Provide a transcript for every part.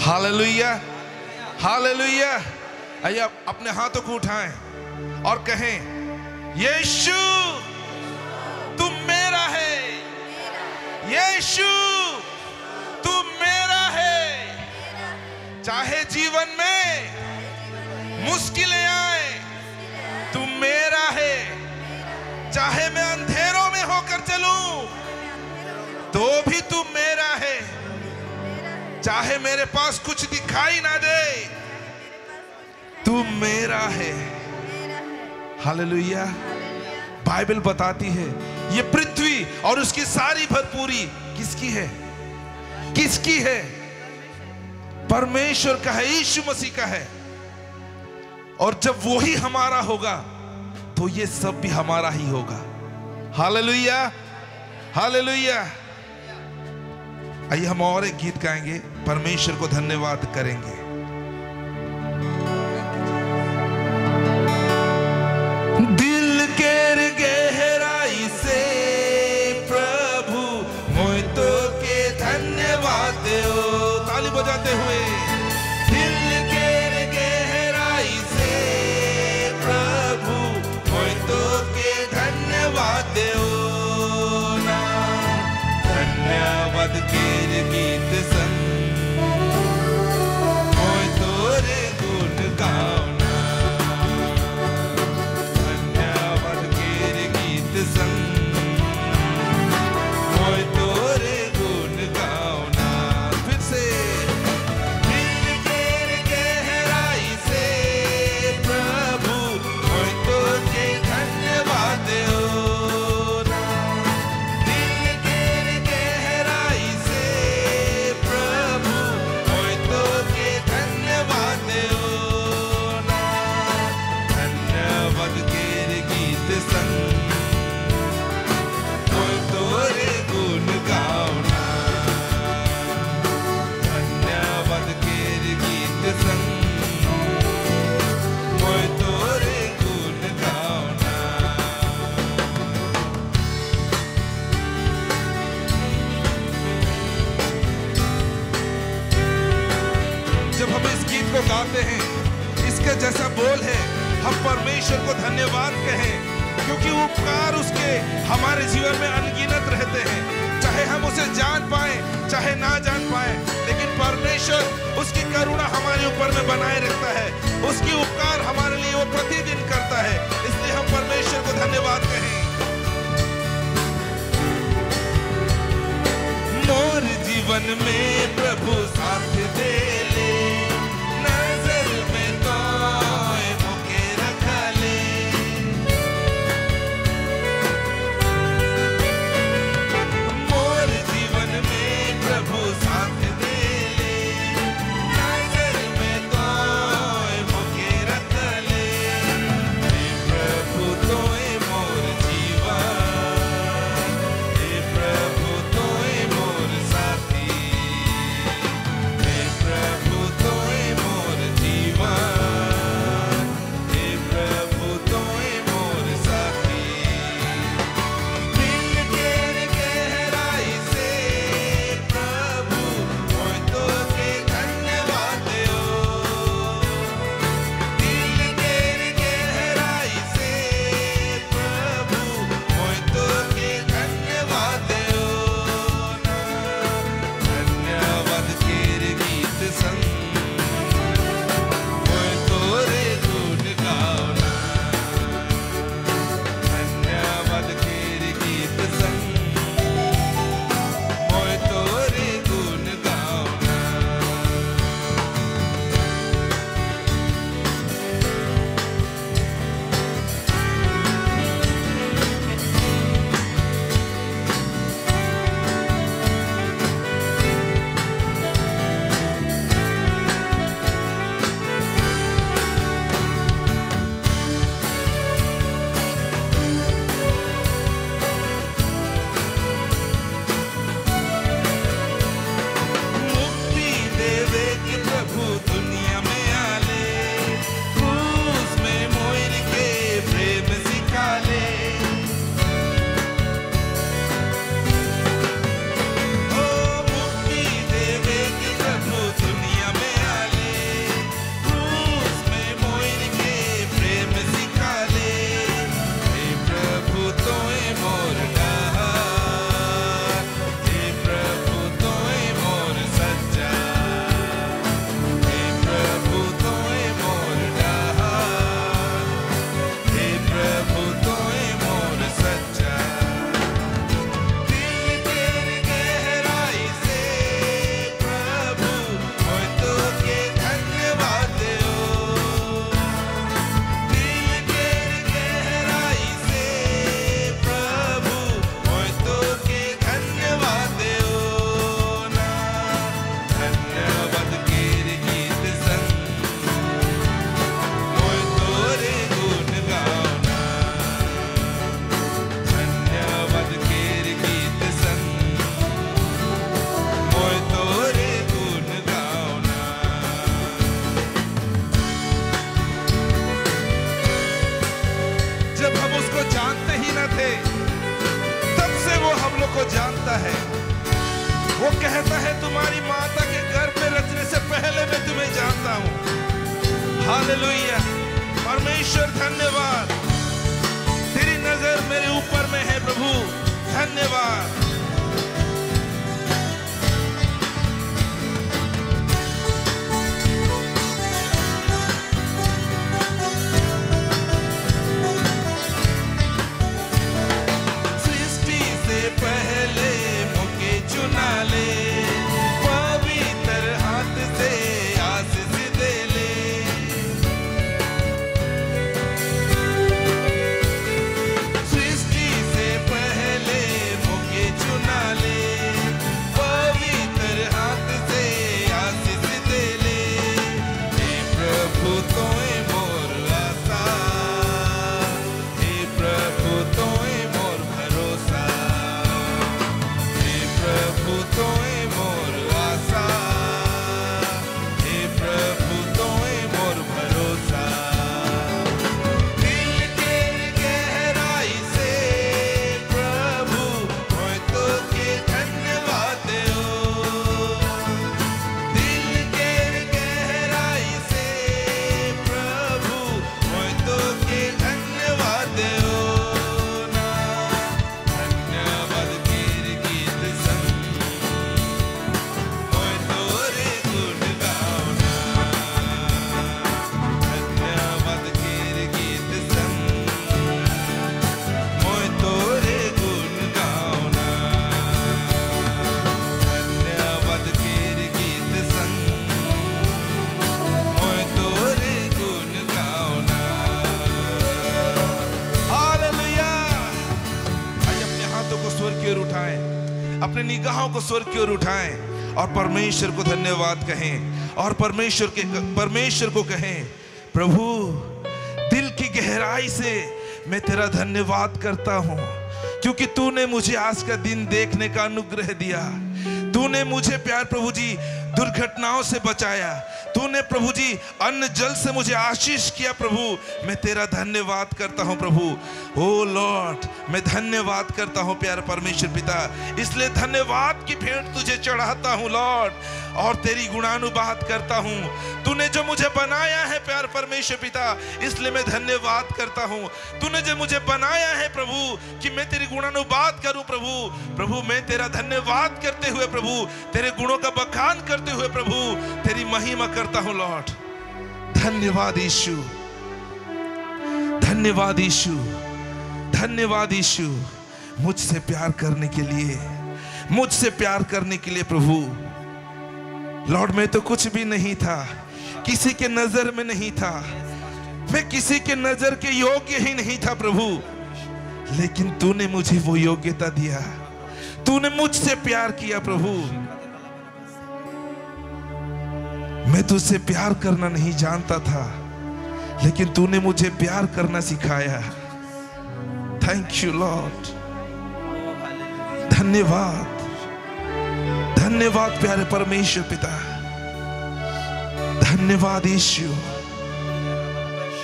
Hallelujah, hallelujah. आइए अपने हाथों को उठाएं और कहें, यीशु तू मेरा है, यीशु तू मेरा है। चाहे जीवन में मुश्किलें आए, तू मेरा है। चाहे मैं अंधेरों में होकर चलूं तो भी तू मेरा है। चाहे मेरे पास कुछ दिखाई ना दे, तू मेरा है। हालेलुया। बाइबल बताती है ये पृथ्वी और उसकी सारी भरपूरी किसकी है? किसकी है? परमेश्वर का है, यीशु मसीह का है। और जब वो ही हमारा होगा तो ये सब भी हमारा ही होगा। Hallelujah, hallelujah. आइए हम और एक गीत गाएंगे, परमेश्वर को धन्यवाद करेंगे। दिल केर गहराई से प्रभु मोय तो के धन्यवाद हो। ताली बजाते हुए, दिल केर गहराई से प्रभु मोय तो के धन्यवाद हो ना। धन्यवाद केर गीत संग मोय तोरे गुण गावना। धन्यवाद केर गीत संग मोय तोरे गुण गावना। फिर से, दिल केर गहराई से प्रभु मोय तो के धन्यवाद हो ना। दिल केर गहराई से प्रभु मोय तो के धन्यवाद हो ना। धन्यवाद केर गीत संग मोय तोरे गुण गावना। धन्यवाद केर गीत संग मोय तोरे गुण गावना। जब हम इस गीत को गाते हैं, इसके जैसा बोल है, हम परमेश्वर को धन्यवाद कहें, क्योंकि उपकार उसके हमारे जीवन में अनगिनत रहते हैं। चाहे हम उसे जान पाए चाहे ना जान पाए, लेकिन परमेश्वर उसकी करुणा हमारे ऊपर में बनाए रखता है। उसकी उपकार हमारे लिए वो प्रतिदिन करता है। इसलिए हम परमेश्वर को धन्यवाद कहें। मोर जीवन में प्रभु साथ दे ले, नजर में तो मुके रख ले। मोर जीवन में प्रभु साथ दे ले, नजर में तो मुके रख ले। हे प्रभु तोए मोर वो जानता है। वो कहता है तुम्हारी माता के गर्भ में रचने से पहले मैं तुम्हें जानता हूं। हालेलुया। परमेश्वर धन्यवाद, तेरी नजर मेरे ऊपर में है प्रभु, धन्यवाद। पहले मुझे चुना ले, पवित्र हाथ से आशीष दे ले। सृष्टि से पहले मुझे चुना ले, पवित्र हाथ से आशीष दे ले। हे प्रभु तोए मोर आशा, हे प्रभु तोए मोर भरोसा, प्रभु तोए मोर आशा, हे प्रभु तोए मोर भरोसा। दिल के गहराई से प्रभु मैं तो के धन्यवाद हो। दिल के गहराई से प्रभु मैं तो के धन्यवाद हो ना। धन्यवाद तेरे गीत अपने निगाहों को स्वर्ग की ओर उठाएं और परमेश्वर को धन्यवाद कहें और परमेश्वर को कहें, प्रभु दिल की गहराई से मैं तेरा धन्यवाद करता हूं, क्योंकि तूने मुझे आज का दिन देखने का अनुग्रह दिया। तूने मुझे प्यार प्रभु जी दुर्घटनाओं से बचाया। तूने प्रभु जी अन्न जल से मुझे आशीष किया। प्रभु मैं तेरा धन्यवाद करता हूं प्रभु। ओ लॉर्ड मैं धन्यवाद करता हूं प्यार परमेश्वर पिता, इसलिए धन्यवाद की भेंट तुझे चढ़ाता हूं लॉर्ड, और तेरी गुणानुवाद करता हूं। तूने जो मुझे बनाया है प्यार परमेश्वर पिता, इसलिए मैं धन्यवाद करता हूं। तूने जो मुझे बनाया है प्रभु कि मैं तेरी गुणानुवाद करूं प्रभु मैं तेरा धन्यवाद करते हुए प्रभु, तेरे गुणों का बखान करते हुए प्रभु तेरी महिमा करता हूं लॉर्ड। धन्यवाद यीशु, धन्यवाद यीशु, धन्यवाद यीशु मुझसे प्यार करने के लिए, मुझसे प्यार करने के लिए प्रभु। लॉर्ड मैं तो कुछ भी नहीं था, किसी के नजर में नहीं था, मैं किसी के नजर के योग्य ही नहीं था प्रभु, लेकिन तूने मुझे वो योग्यता दिया। तूने मुझसे प्यार किया प्रभु। मैं तुझसे प्यार करना नहीं जानता था, लेकिन तूने मुझे प्यार करना सिखाया। Thank you Lord. धन्यवाद, धन्यवाद प्यारे परमेश्वर पिता, धन्यवाद यीशु,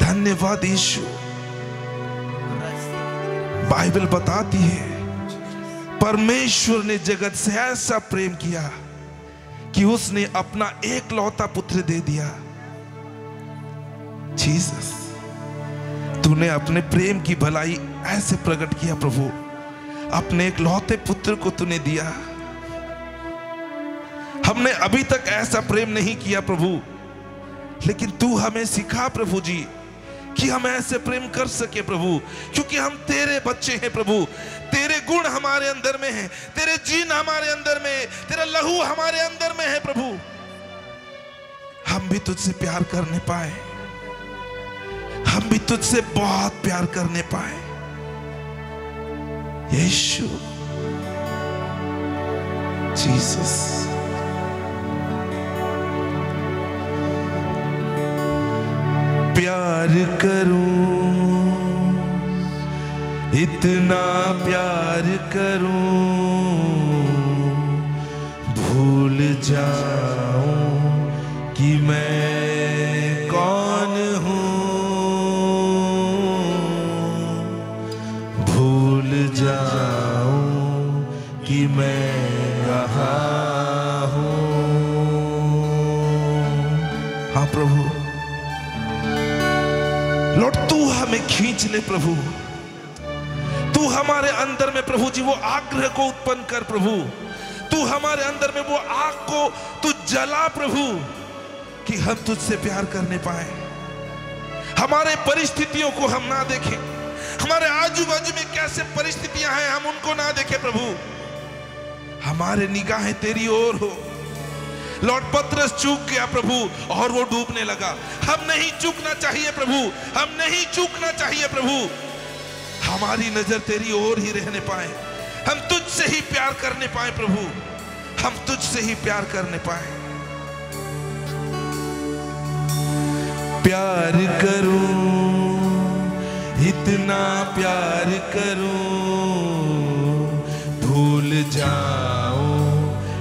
धन्यवाद यीशु। बाइबल बताती है परमेश्वर ने जगत से ऐसा प्रेम किया कि उसने अपना एकलौता पुत्र दे दिया। जीसस तूने अपने प्रेम की भलाई ऐसे प्रकट किया प्रभु, अपने एकलौते पुत्र को तूने दिया। हमने अभी तक ऐसा प्रेम नहीं किया प्रभु, लेकिन तू हमें सिखा प्रभु जी कि हम ऐसे प्रेम कर सके प्रभु, क्योंकि हम तेरे बच्चे हैं प्रभु। तेरे गुण हमारे अंदर में है, तेरे जीन हमारे अंदर में है, तेरा लहू हमारे अंदर में है प्रभु। हम भी तुझसे प्यार करने पाए, हम भी तुझसे बहुत प्यार करने पाए यीशु। जीसस प्यार करूं, इतना प्यार करूं, भूल जाऊं कि मैं कौन हूं, भूल जाऊं कि मैं कहाँ हूँ। हाँ प्रभु, लॉर्ड तू हमें खींच ले प्रभु, तू हमारे अंदर में प्रभु जी वो आग्रह को उत्पन्न कर प्रभु, तू हमारे अंदर में वो आग को तू जला प्रभु, कि हम तुझसे प्यार करने पाए। हमारे परिस्थितियों को हम ना देखें, हमारे आजू बाजू में कैसे परिस्थितियां हैं हम उनको ना देखें प्रभु, हमारे निगाहें तेरी ओर हो। लॉर्ड पतरस चूक गया प्रभु और वो डूबने लगा। हम नहीं चूकना चाहिए प्रभु, हम नहीं चूकना चाहिए प्रभु, हमारी नजर तेरी ओर ही रहने पाए, हम तुझसे ही प्यार करने पाए प्रभु, हम तुझसे ही प्यार करने पाए। प्यार करूं, इतना प्यार करूं, भूल जाऊं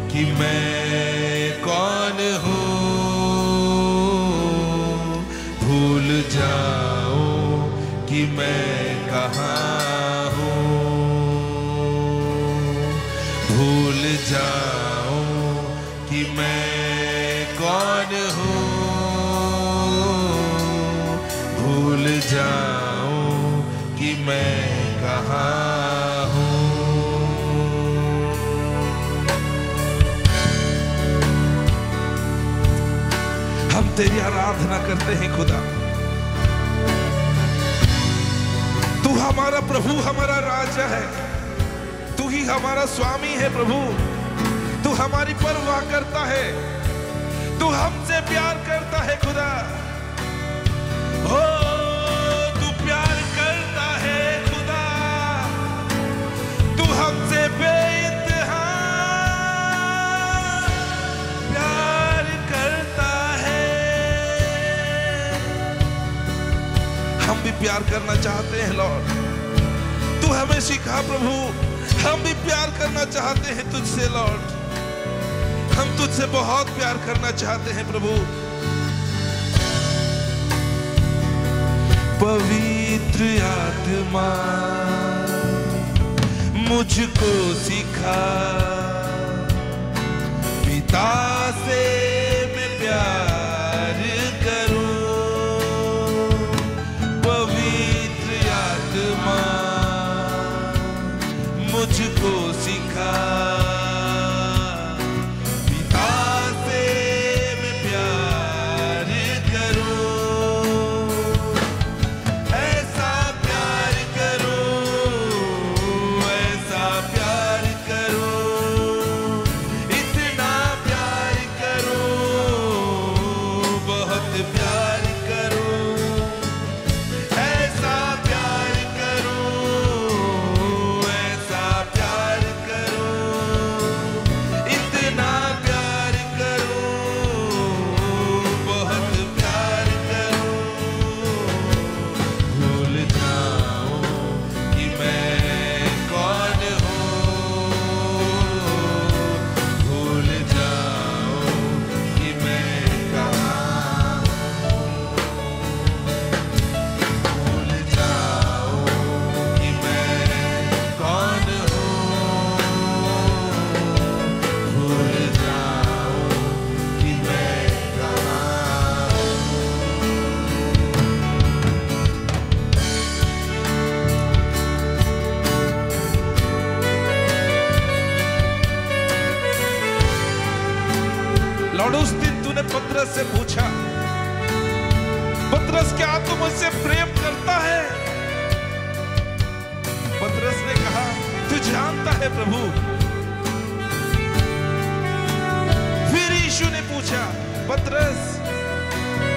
कि मैं कौन हूं, भूल जाऊं कि मैं कहाँ हूं, भूल जाऊं कि मैं कौन हूं, भूल जाऊं कि मैं कहाँ हूं। हम तेरी आराधना करते हैं खुदा, तू हमारा प्रभु, हमारा राजा है, तू ही हमारा स्वामी है प्रभु, तू हमारी परवाह करता है, तू हमसे प्यार करता है खुदा। ओ तू प्यार करता है खुदा, तू हमसे बेइंतहा प्यार करता है। हम भी प्यार करना चाहते हैं लॉर्ड, तू हमें सिखा प्रभु, हम भी प्यार करना चाहते हैं तुझसे लॉर्ड, हम तुझसे बहुत प्यार करना चाहते हैं प्रभु। पवित्र आत्मा मुझको सिखा, पिता से मैं प्यार करूं, पवित्र आत्मा मुझको सिखा, पिता से मैं प्यार करूं, ऐसा प्यार करूं, ऐसा प्यार करूं, इतना प्यार करूं, बहुत प्यार करूं, ऐसा प्यार करूं, ऐसा प्यार करूं, इतना प्यार करूं, बहुत प्यार करूं, भूल जाऊं कि मैं कौन हूँ, भूल जाऊं कि मैं कहाँ हूँ, भूल जाऊं कि मैं कौन हूँ, भूल जाऊं कि मैं कहाँ हूँ। लॉर्ड उस दिन तूने पतरस से पूछा, पतरस क्या तू मुझसे प्रेम करता है? पतरस ने कहा तू जानता है प्रभु। फिर यीशु ने पूछा, पतरस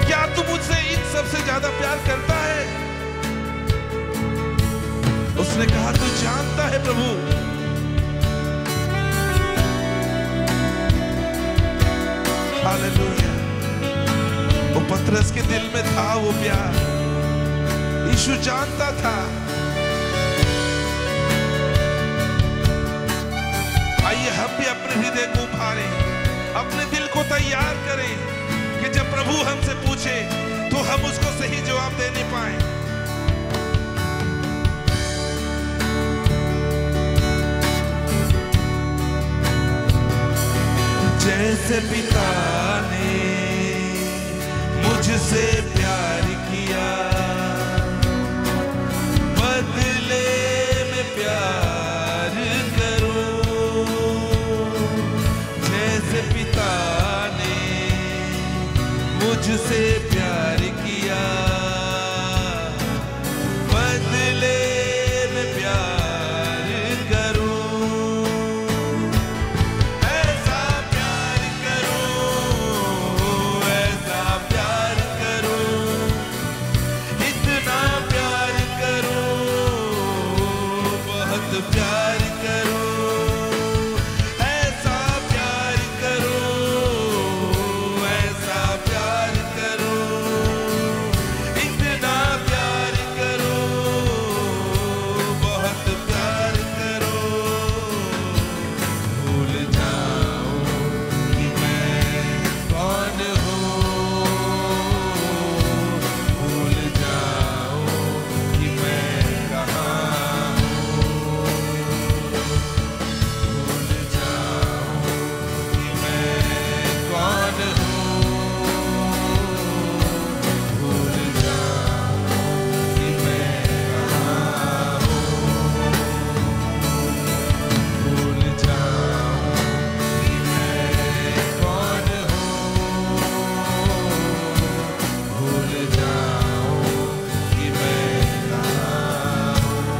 क्या तू मुझसे इन सबसे ज्यादा प्यार करता है? उसने कहा तू जानता है प्रभु। हालेलुया। वो पतरस के दिल में था वो प्यार, यीशु जानता था। आइए हम भी अपने हृदय को उभारें, अपने दिल को तैयार करें कि जब प्रभु हमसे पूछे तो हम उसको सही जवाब देने पाए। जैसे पिता ने मुझसे प्यार किया, बदले में प्यार करूं। जैसे पिता ने मुझसे प्यार किया, बदले में प्यार करूं। ऐसा प्यार करूं, ऐसा प्यार करूं, इतना प्यार करूं, बहुत प्यार करूं। ऐसा प्यार करूं, ऐसा प्यार करूं, इतना प्यार करूं, बहुत प्यार करूं। भूल जाऊं कि मैं कौन हूँ, भूल जाऊं कि मैं कहाँ हूँ, भूल जाऊं कि मैं कौन हूँ, भूल जाऊं कि मैं कहाँ हूँ, भूल जाऊं कि मैं कौन हूँ, भूल जाऊं कि मैं कहाँ हूँ।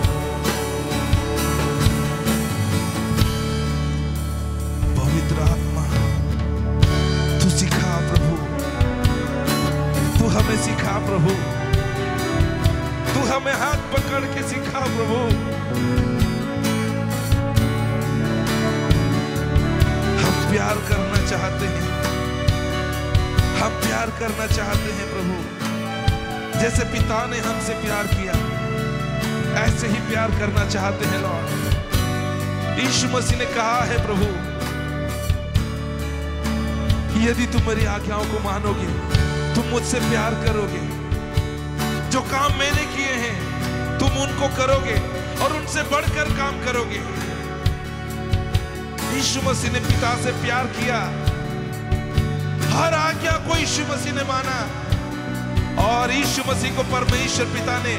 पवित्र आत्मा, तू सिखा प्रभु, तू हमें सिखा प्रभु, तू हमें हाथ पकड़ के सिखा प्रभु। हम प्यार करना चाहते हैं, हम प्यार करना चाहते हैं प्रभु। जैसे पिता ने हमसे प्यार किया, ऐसे ही प्यार करना चाहते हैं लॉर्ड। यीशु मसीह ने कहा है प्रभु, यदि तुम मेरी आज्ञाओं को मानोगे, तुम मुझसे प्यार करोगे, जो काम मैंने किए हैं तुम उनको करोगे और उनसे बढ़कर काम करोगे। यीशु मसीह ने पिता से प्यार किया, हर आज्ञा को यीशु मसीह ने माना, और यीशु मसीह को परमेश्वर पिता ने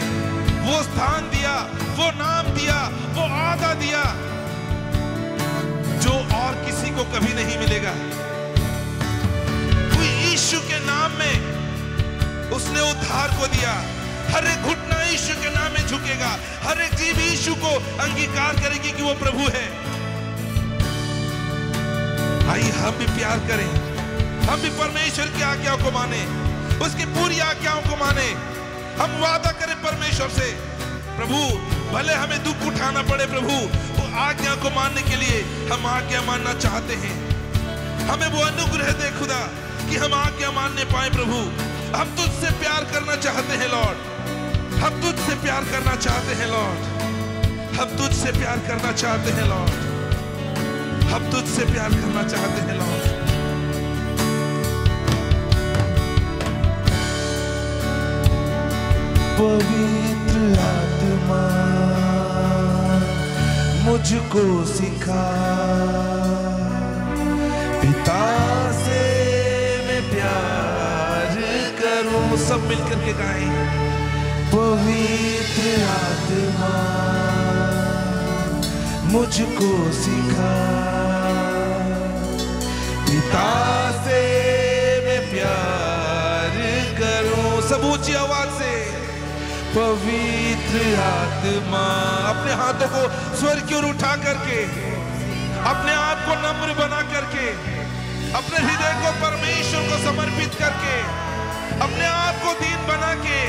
वो स्थान दिया, वो नाम दिया, वो ओहदा दिया जो और किसी को कभी नहीं मिलेगा। यीशु के नाम में उसने उद्धार को दिया। हर एक घुटना यीशु के नाम में झुकेगा, हर एक जीव यीशु को अंगीकार करेगी कि वो प्रभु है। आइए हम भी प्यार करें, हम भी परमेश्वर की आज्ञाओं को माने, उसकी पूरी आज्ञाओं को माने। हम वादा करें परमेश्वर से, प्रभु भले हमें दुख उठाना पड़े प्रभु, वो आज्ञा को मानने के लिए हम आज्ञा मानना चाहते हैं। हमें वो अनुग्रह दे खुदा कि हम आज्ञा मानने पाए प्रभु। हम तुझसे प्यार करना चाहते हैं लॉर्ड, हम तुझसे प्यार करना चाहते हैं लॉर्ड, हम तुझसे प्यार करना चाहते हैं लॉर्ड, हम तुझसे प्यार करना चाहते हैं लॉर्ड। पवित्र आत्मा मुझको सिखा, पिता से मैं प्यार करूं। सब मिलकर के गाएं, पवित्र आत्मा मुझको सिखा, पिता से मैं प्यार करूं। सब ऊंची आवाज से, पवित्र आत्मा। अपने हाथों को स्वर की ओर उठा करके, अपने आप को नम्र बना करके, अपने हृदय को परमेश्वर को समर्पित करके, अपने आप को दीन बना के,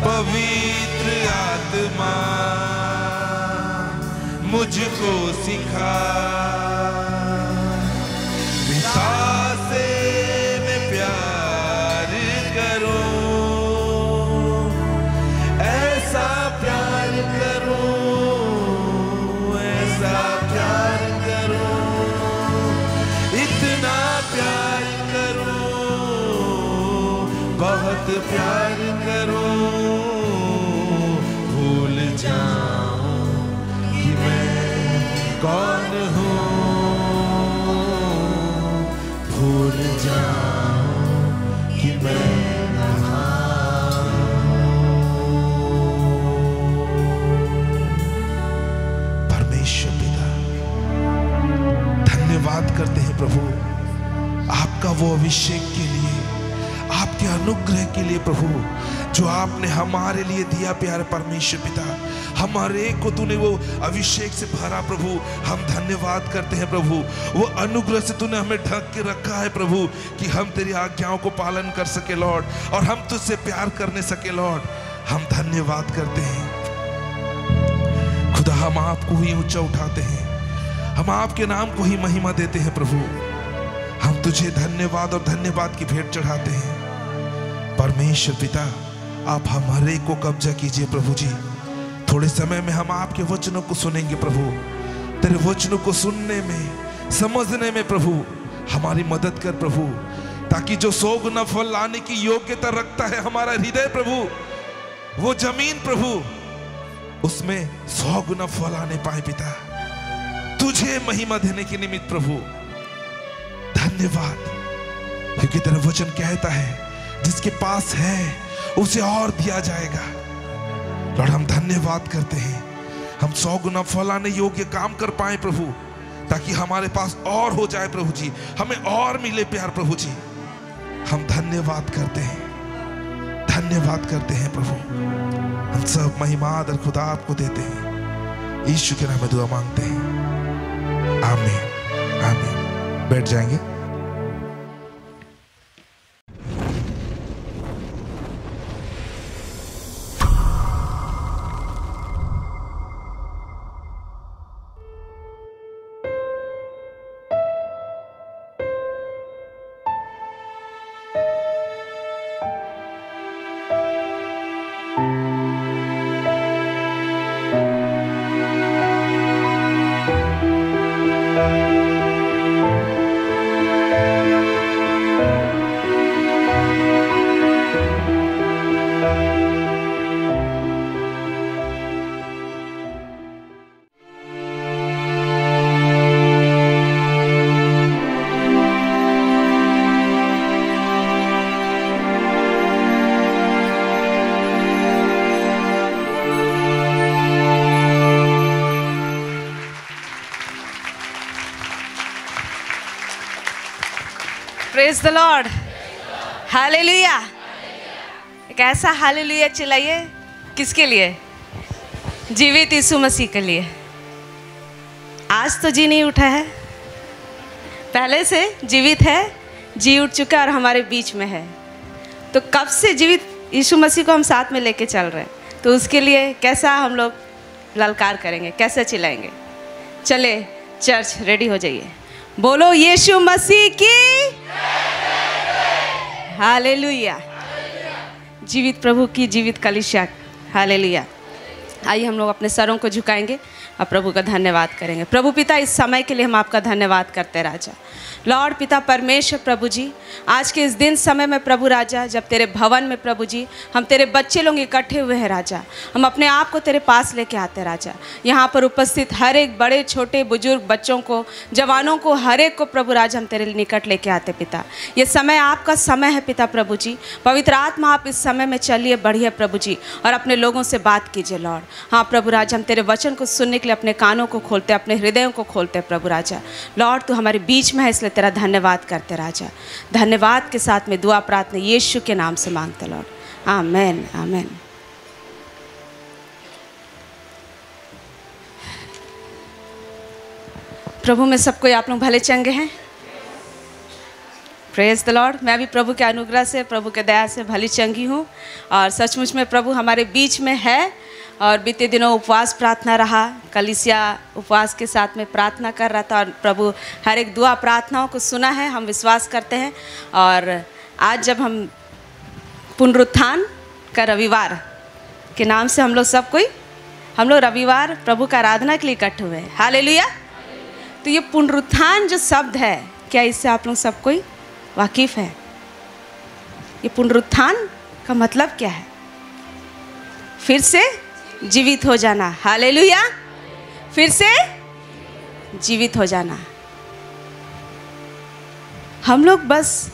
पवित्र आत्मा मुझको सिखा, पिता से मैं प्यार करूं, ऐसा प्यार करूं, ऐसा प्यार करूं, इतना प्यार करूं, बहुत प्यार करूं। भूल जाऊं कि मैं कौन हूं, धन्यवाद करते हैं प्रभु, आपका वो अभिषेक के लिए, आपके अनुग्रह के लिए प्रभु, जो आपने हमारे लिए दिया। प्यारे परमेश्वर पिता, हमारे को तूने वो अभिषेक से भरा प्रभु, हम धन्यवाद करते हैं प्रभु। वो अनुग्रह से तूने हमें ढक के रखा है प्रभु, कि हम तेरी आज्ञाओं को पालन कर सके लॉर्ड, और हम तुझसे प्यार करने सके लॉर्ड। हम धन्यवाद करते हैं खुदा, हम आपको ही ऊंचा उठाते हैं, हम आपके नाम को ही महिमा देते हैं प्रभु। हम तुझे धन्यवाद और धन्यवाद की भेंट चढ़ाते हैं। परमेश्वर पिता, आप हमारे को कब्जा कीजिए प्रभु जी। थोड़े समय में हम आपके वचनों को सुनेंगे प्रभु। तेरे वचनों को सुनने में, समझने में प्रभु हमारी मदद कर प्रभु, ताकि जो 100 गुना फल लाने की योग्यता रखता है हमारा हृदय प्रभु, वो जमीन प्रभु, उसमें 100 गुना फल आने पाए पिता। तुझे महिमा देने के निमित्त प्रभु धन्यवाद, क्योंकि तेरा वचन कहता है जिसके पास है उसे और दिया जाएगा। लॉर्ड, हम धन्यवाद करते हैं, हम 100 गुना फल आने योग्य काम कर पाए प्रभु, ताकि हमारे पास और हो जाए प्रभु जी, हमें और मिले प्यार प्रभु जी। हम धन्यवाद करते हैं, धन्यवाद करते हैं प्रभु। हम सब महिमा आदर खुदा आपको देते हैं, यीशु के नाम में दुआ मांगते हैं, आमीन आमीन। बैठ जाएंगे। Praise the Lord, hallelujah. एक ऐसा हालेलुया चिल्लाइए, किसके लिए? जीवित यीशु मसीह के लिए। आज तो जी नहीं उठा है, पहले से जीवित है, जी उठ चुका और हमारे बीच में है। तो कब से जीवित यीशु मसीह को हम साथ में लेके चल रहे हैं, तो उसके लिए कैसा हम लोग ललकार करेंगे, कैसे चिल्लाएंगे? चले चर्च, रेडी हो जाइए, बोलो यीशु मसीह की हालेलुया। जीवित प्रभु की जीवित कलीसिया, हालेलुया। आइए हम लोग अपने सरों को झुकाएंगे और प्रभु का धन्यवाद करेंगे। प्रभु पिता, इस समय के लिए हम आपका धन्यवाद करते राजा। लॉर्ड पिता परमेश्वर प्रभु जी, आज के इस दिन समय में प्रभु राजा, जब तेरे भवन में प्रभु जी हम तेरे बच्चे लोग इकट्ठे हुए हैं राजा, हम अपने आप को तेरे पास लेके आते राजा। यहाँ पर उपस्थित हर एक बड़े छोटे बुजुर्ग बच्चों को, जवानों को, हर एक को प्रभु राजा हम तेरे निकट लेके आते पिता। ये समय आपका समय है पिता प्रभु जी। पवित्र आत्मा आप इस समय में चलिए, बढ़िए प्रभु जी, और अपने लोगों से बात कीजिए लॉर्ड। हाँ प्रभु राजा, हम तेरे वचन को सुनने के लिए अपने कानों को खोलते, अपने हृदयों को खोलते प्रभु राजा। लॉर्ड तू हमारे बीच में है, इसलिए तेरा धन्यवाद करते राजा। धन्यवाद के साथ में दुआ प्रार्थना यीशु के नाम से मांगते लॉर्ड, आमेन आमेन। प्रभु में सब कोई आप लोग भले चंगे हैं? Praise the Lord. मैं भी प्रभु के अनुग्रह से, प्रभु के दया से भली चंगी हूँ, और सचमुच में प्रभु हमारे बीच में है। और बीते दिनों उपवास प्रार्थना रहा, कलीसिया उपवास के साथ में प्रार्थना कर रहा था, और प्रभु हर एक दुआ प्रार्थनाओं को सुना है, हम विश्वास करते हैं। और आज जब हम पुनरुत्थान का रविवार के नाम से हम लोग रविवार प्रभु का आराधना के लिए इकट्ठे हुए हैं, हालेलुया। तो ये पुनरुत्थान जो शब्द है, क्या इससे आप लोग सब कोई वाकिफ़ है? ये पुनरुत्थान का मतलब क्या है? फिर से जीवित हो जाना, हालेलुया। फिर से जीवित हो जाना। हम लोग बस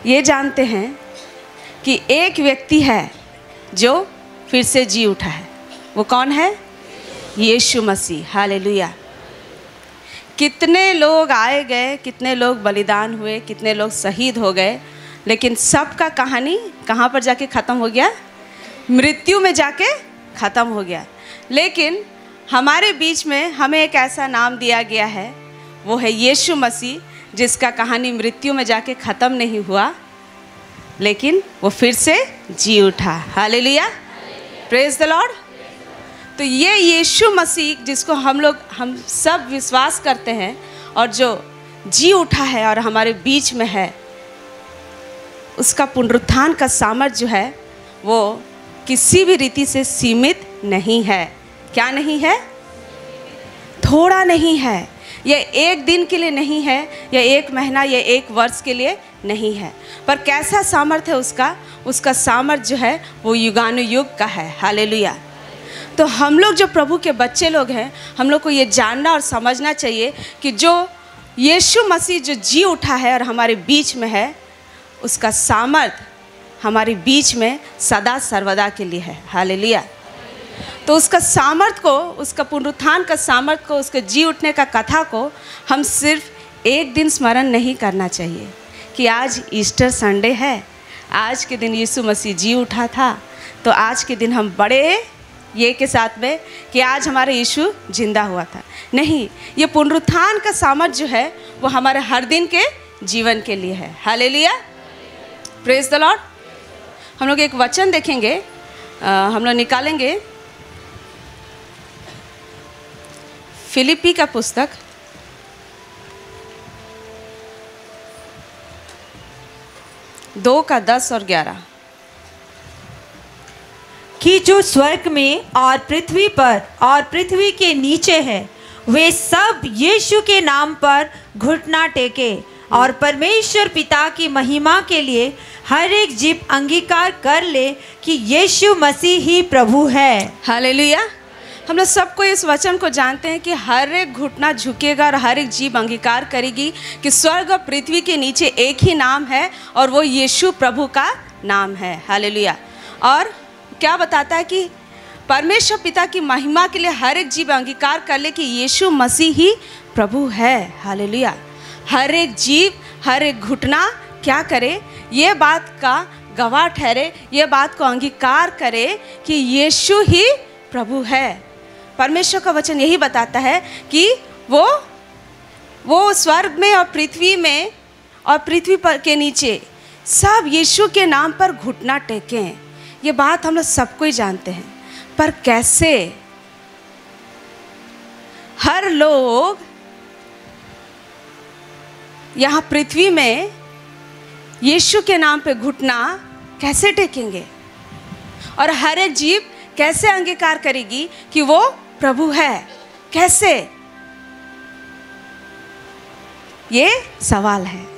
ये जानते हैं कि एक व्यक्ति है जो फिर से जी उठा है। वो कौन है? यीशु मसीह, हालेलुया। कितने लोग आए गए, कितने लोग बलिदान हुए, कितने लोग शहीद हो गए, लेकिन सबका कहानी कहाँ पर जाके ख़त्म हो गया? मृत्यु में जाके ख़त्म हो गया। लेकिन हमारे बीच में हमें एक ऐसा नाम दिया गया है, वो है यीशु मसीह, जिसका कहानी मृत्यु में जाके ख़त्म नहीं हुआ, लेकिन वो फिर से जी उठा। Hallelujah, praise the Lord. तो ये यीशु मसीह जिसको हम सब विश्वास करते हैं और जो जी उठा है और हमारे बीच में है, उसका पुनरुत्थान का सामर्थ्य जो है वो किसी भी रीति से सीमित नहीं है। क्या नहीं है? थोड़ा नहीं है। ये एक दिन के लिए नहीं है, या एक महीना, या एक वर्ष के लिए नहीं है, पर कैसा सामर्थ्य है उसका सामर्थ्य जो है वो युगानुयुग का है। हालेलुया। तो हम लोग जो प्रभु के बच्चे लोग हैं, हम लोग को ये जानना और समझना चाहिए कि जो यीशु मसीह जो जी उठा है और हमारे बीच में है, उसका सामर्थ्य हमारे बीच में सदा सर्वदा के लिए है। हालेलुया। तो उसका सामर्थ्य को, उसका पुनरुत्थान का सामर्थ्य को, उसके जी उठने का कथा को हम सिर्फ एक दिन स्मरण नहीं करना चाहिए कि आज ईस्टर संडे है, आज के दिन यीशु मसीह जी उठा था, तो आज के दिन हम बड़े ये के साथ में कि आज हमारा यीशु जिंदा हुआ था। नहीं, ये पुनरुत्थान का सामर्थ्य जो है वो हमारे हर दिन के जीवन के लिए है। Hallelujah, praise the Lord. हम लोग एक वचन देखेंगे, हम लोग निकालेंगे फिलिप्पी का पुस्तक 2:10 और 11 कि जो स्वर्ग में और पृथ्वी पर और पृथ्वी के नीचे है, वे सब यीशु के नाम पर घुटना टेके और परमेश्वर पिता की महिमा के लिए हर एक जीव अंगीकार कर ले कि यीशु मसीह ही प्रभु है। हालेलुया। हम लोग सबको इस वचन को जानते हैं कि हर एक घुटना झुकेगा और हर एक जीभ अंगीकार करेगी कि स्वर्ग और पृथ्वी के नीचे एक ही नाम है और वो यीशु प्रभु का नाम है। हालेलुया। और क्या बताता है कि परमेश्वर पिता की महिमा के लिए हर एक जीव अंगीकार कर ले कि यीशु मसीह ही प्रभु है। हालेलुया। हर एक जीव, हर एक घुटना क्या करे? ये बात का गवाह ठहरे, ये बात को अंगीकार करे कि यीशु ही प्रभु है। परमेश्वर का वचन यही बताता है कि वो स्वर्ग में और पृथ्वी में और पृथ्वी पर के नीचे सब यीशु के नाम पर घुटना टेकें। ये बात हम लोग सबको ही जानते हैं, पर कैसे? हर लोग यहाँ पृथ्वी में यीशु के नाम पे घुटना कैसे टेकेंगे? और हर एक जीव कैसे अंगीकार करेगी कि वो प्रभु है? कैसे? ये सवाल है।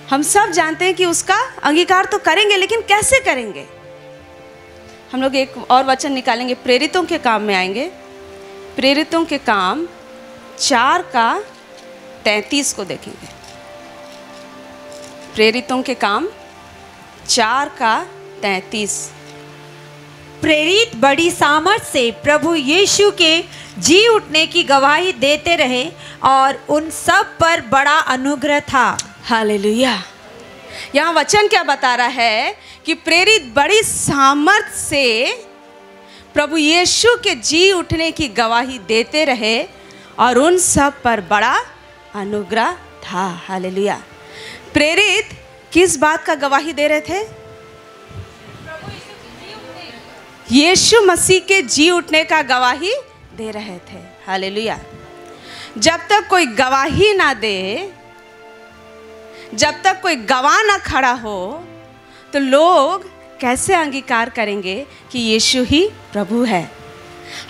हम सब जानते हैं कि उसका अंगीकार तो करेंगे, लेकिन कैसे करेंगे? हम लोग एक और वचन निकालेंगे, प्रेरितों के काम में आएंगे। प्रेरितों के काम 4:33 को देखेंगे। प्रेरितों के काम 4:33। प्रेरित बड़ी सामर्थ से प्रभु यीशु के जी उठने की गवाही देते रहे और उन सब पर बड़ा अनुग्रह था। हालेलुया। यहाँ वचन क्या बता रहा है कि प्रेरित बड़ी सामर्थ से प्रभु यीशु के जी उठने की गवाही देते रहे और उन सब पर बड़ा अनुग्रह था। हालेलुया। प्रेरित किस बात का गवाही दे रहे थे? यीशु मसीह के जी उठने का गवाही दे रहे थे। हालेलुया। जब तक कोई गवाही ना दे, जब तक कोई गवाह ना खड़ा हो, तो लोग कैसे अंगीकार करेंगे कि यीशु ही प्रभु है?